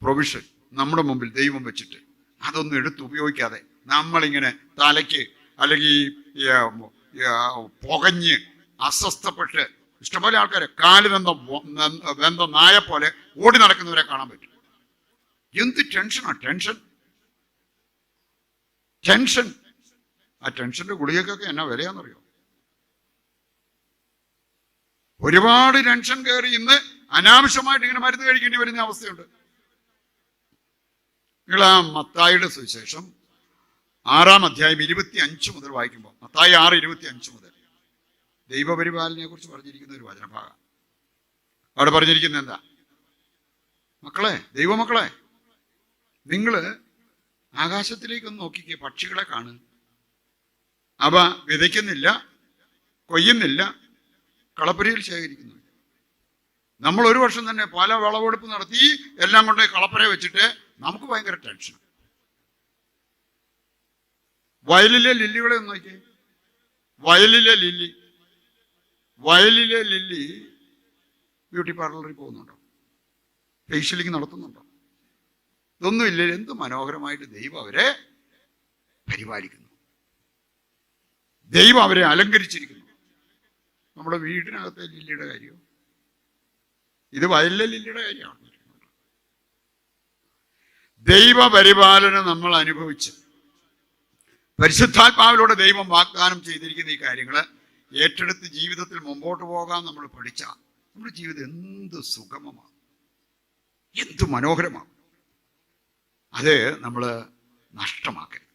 പ്രൊവിഷൻ നമ്മുടെ മുമ്പിൽ ദൈവം വെച്ചിട്ട് അതൊന്നും എടുത്ത് ഉപയോഗിക്കാതെ നമ്മളിങ്ങനെ തലയ്ക്ക് അല്ലെങ്കിൽ പുകഞ്ഞ് അസ്വസ്ഥപ്പെട്ട് ഇഷ്ടംപോലെ ആൾക്കാരെ കാല് വെന്ത നായ പോലെ ഓടി നടക്കുന്നവരെ കാണാൻ പറ്റും. എന്ത് ടെൻഷനാ ടെൻഷൻ. ടെൻഷൻ. ആ ടെൻഷന്റെ ഗുളികക്കൊക്കെ എന്നാ വിലയാണെന്നറിയോ? ഒരുപാട് ടെൻഷൻ കയറി ഇന്ന് അനാവശ്യമായിട്ട് ഇങ്ങനെ മരുന്ന് കഴിക്കേണ്ടി വരുന്ന അവസ്ഥയുണ്ട്. നിങ്ങൾ ആ മത്തായിയുടെ സുവിശേഷം 6-ാം അധ്യായം 25 മുതൽ വായിക്കുമ്പോൾ, മത്തായി 6:25 മുതൽ ദൈവപരിപാലനയെ കുറിച്ച് പറഞ്ഞിരിക്കുന്ന ഒരു വചനഭാഗം. അവിടെ പറഞ്ഞിരിക്കുന്നത് എന്താ? മക്കളെ, ദൈവമക്കളെ, നിങ്ങള് ആകാശത്തിലേക്കൊന്ന് നോക്കിക്കേ, പക്ഷികളെ കാണുക. അവ വിതയ്ക്കുന്നില്ല, കൊയ്യുന്നില്ല, കളപ്പുരയിൽ ശേഖരിക്കുന്നില്ല. നമ്മൾ ഒരു വർഷം തന്നെ പല വിളവെടുപ്പ് നടത്തി എല്ലാം കൊണ്ട് കളപ്പുര വെച്ചിട്ട് നമുക്ക് ഭയങ്കര ടെൻഷൻ. വയലിലെ ലില്ലികളെ ഒന്ന് നോക്കിയേ. വയലിലെ ലില്ലി ബ്യൂട്ടി പാർലറിൽ പോകുന്നുണ്ടോ? ഫേഷ്യലിംഗ് നടത്തുന്നുണ്ടോ? ഇതൊന്നുമില്ല. എന്ത് മനോഹരമായിട്ട് ദൈവം അവരെ പരിപാലിക്കുന്നു. ദൈവം അവരെ അലങ്കരിച്ചിരിക്കുന്നു. നമ്മുടെ വീടിനകത്തെ ലില്ലിയുടെ കാര്യമോ? ഇത് വയലിലെ ലില്ലിയുടെ കാര്യമാണ്. ദൈവ പരിപാലനം നമ്മൾ അനുഭവിച്ച് പരിശുദ്ധാത്മാവിലൂടെ ദൈവം വാഗ്ദാനം ചെയ്തിരിക്കുന്ന ഈ കാര്യങ്ങൾ ഏറ്റെടുത്ത് ജീവിതത്തിൽ മുമ്പോട്ട് പോകാൻ നമ്മൾ പഠിച്ചാൽ നമ്മുടെ ജീവിതം എന്ത് സുഗമമാണ്, എന്ത് മനോഹരമാണ്. അത് നമ്മൾ നഷ്ടമാക്കരുത്.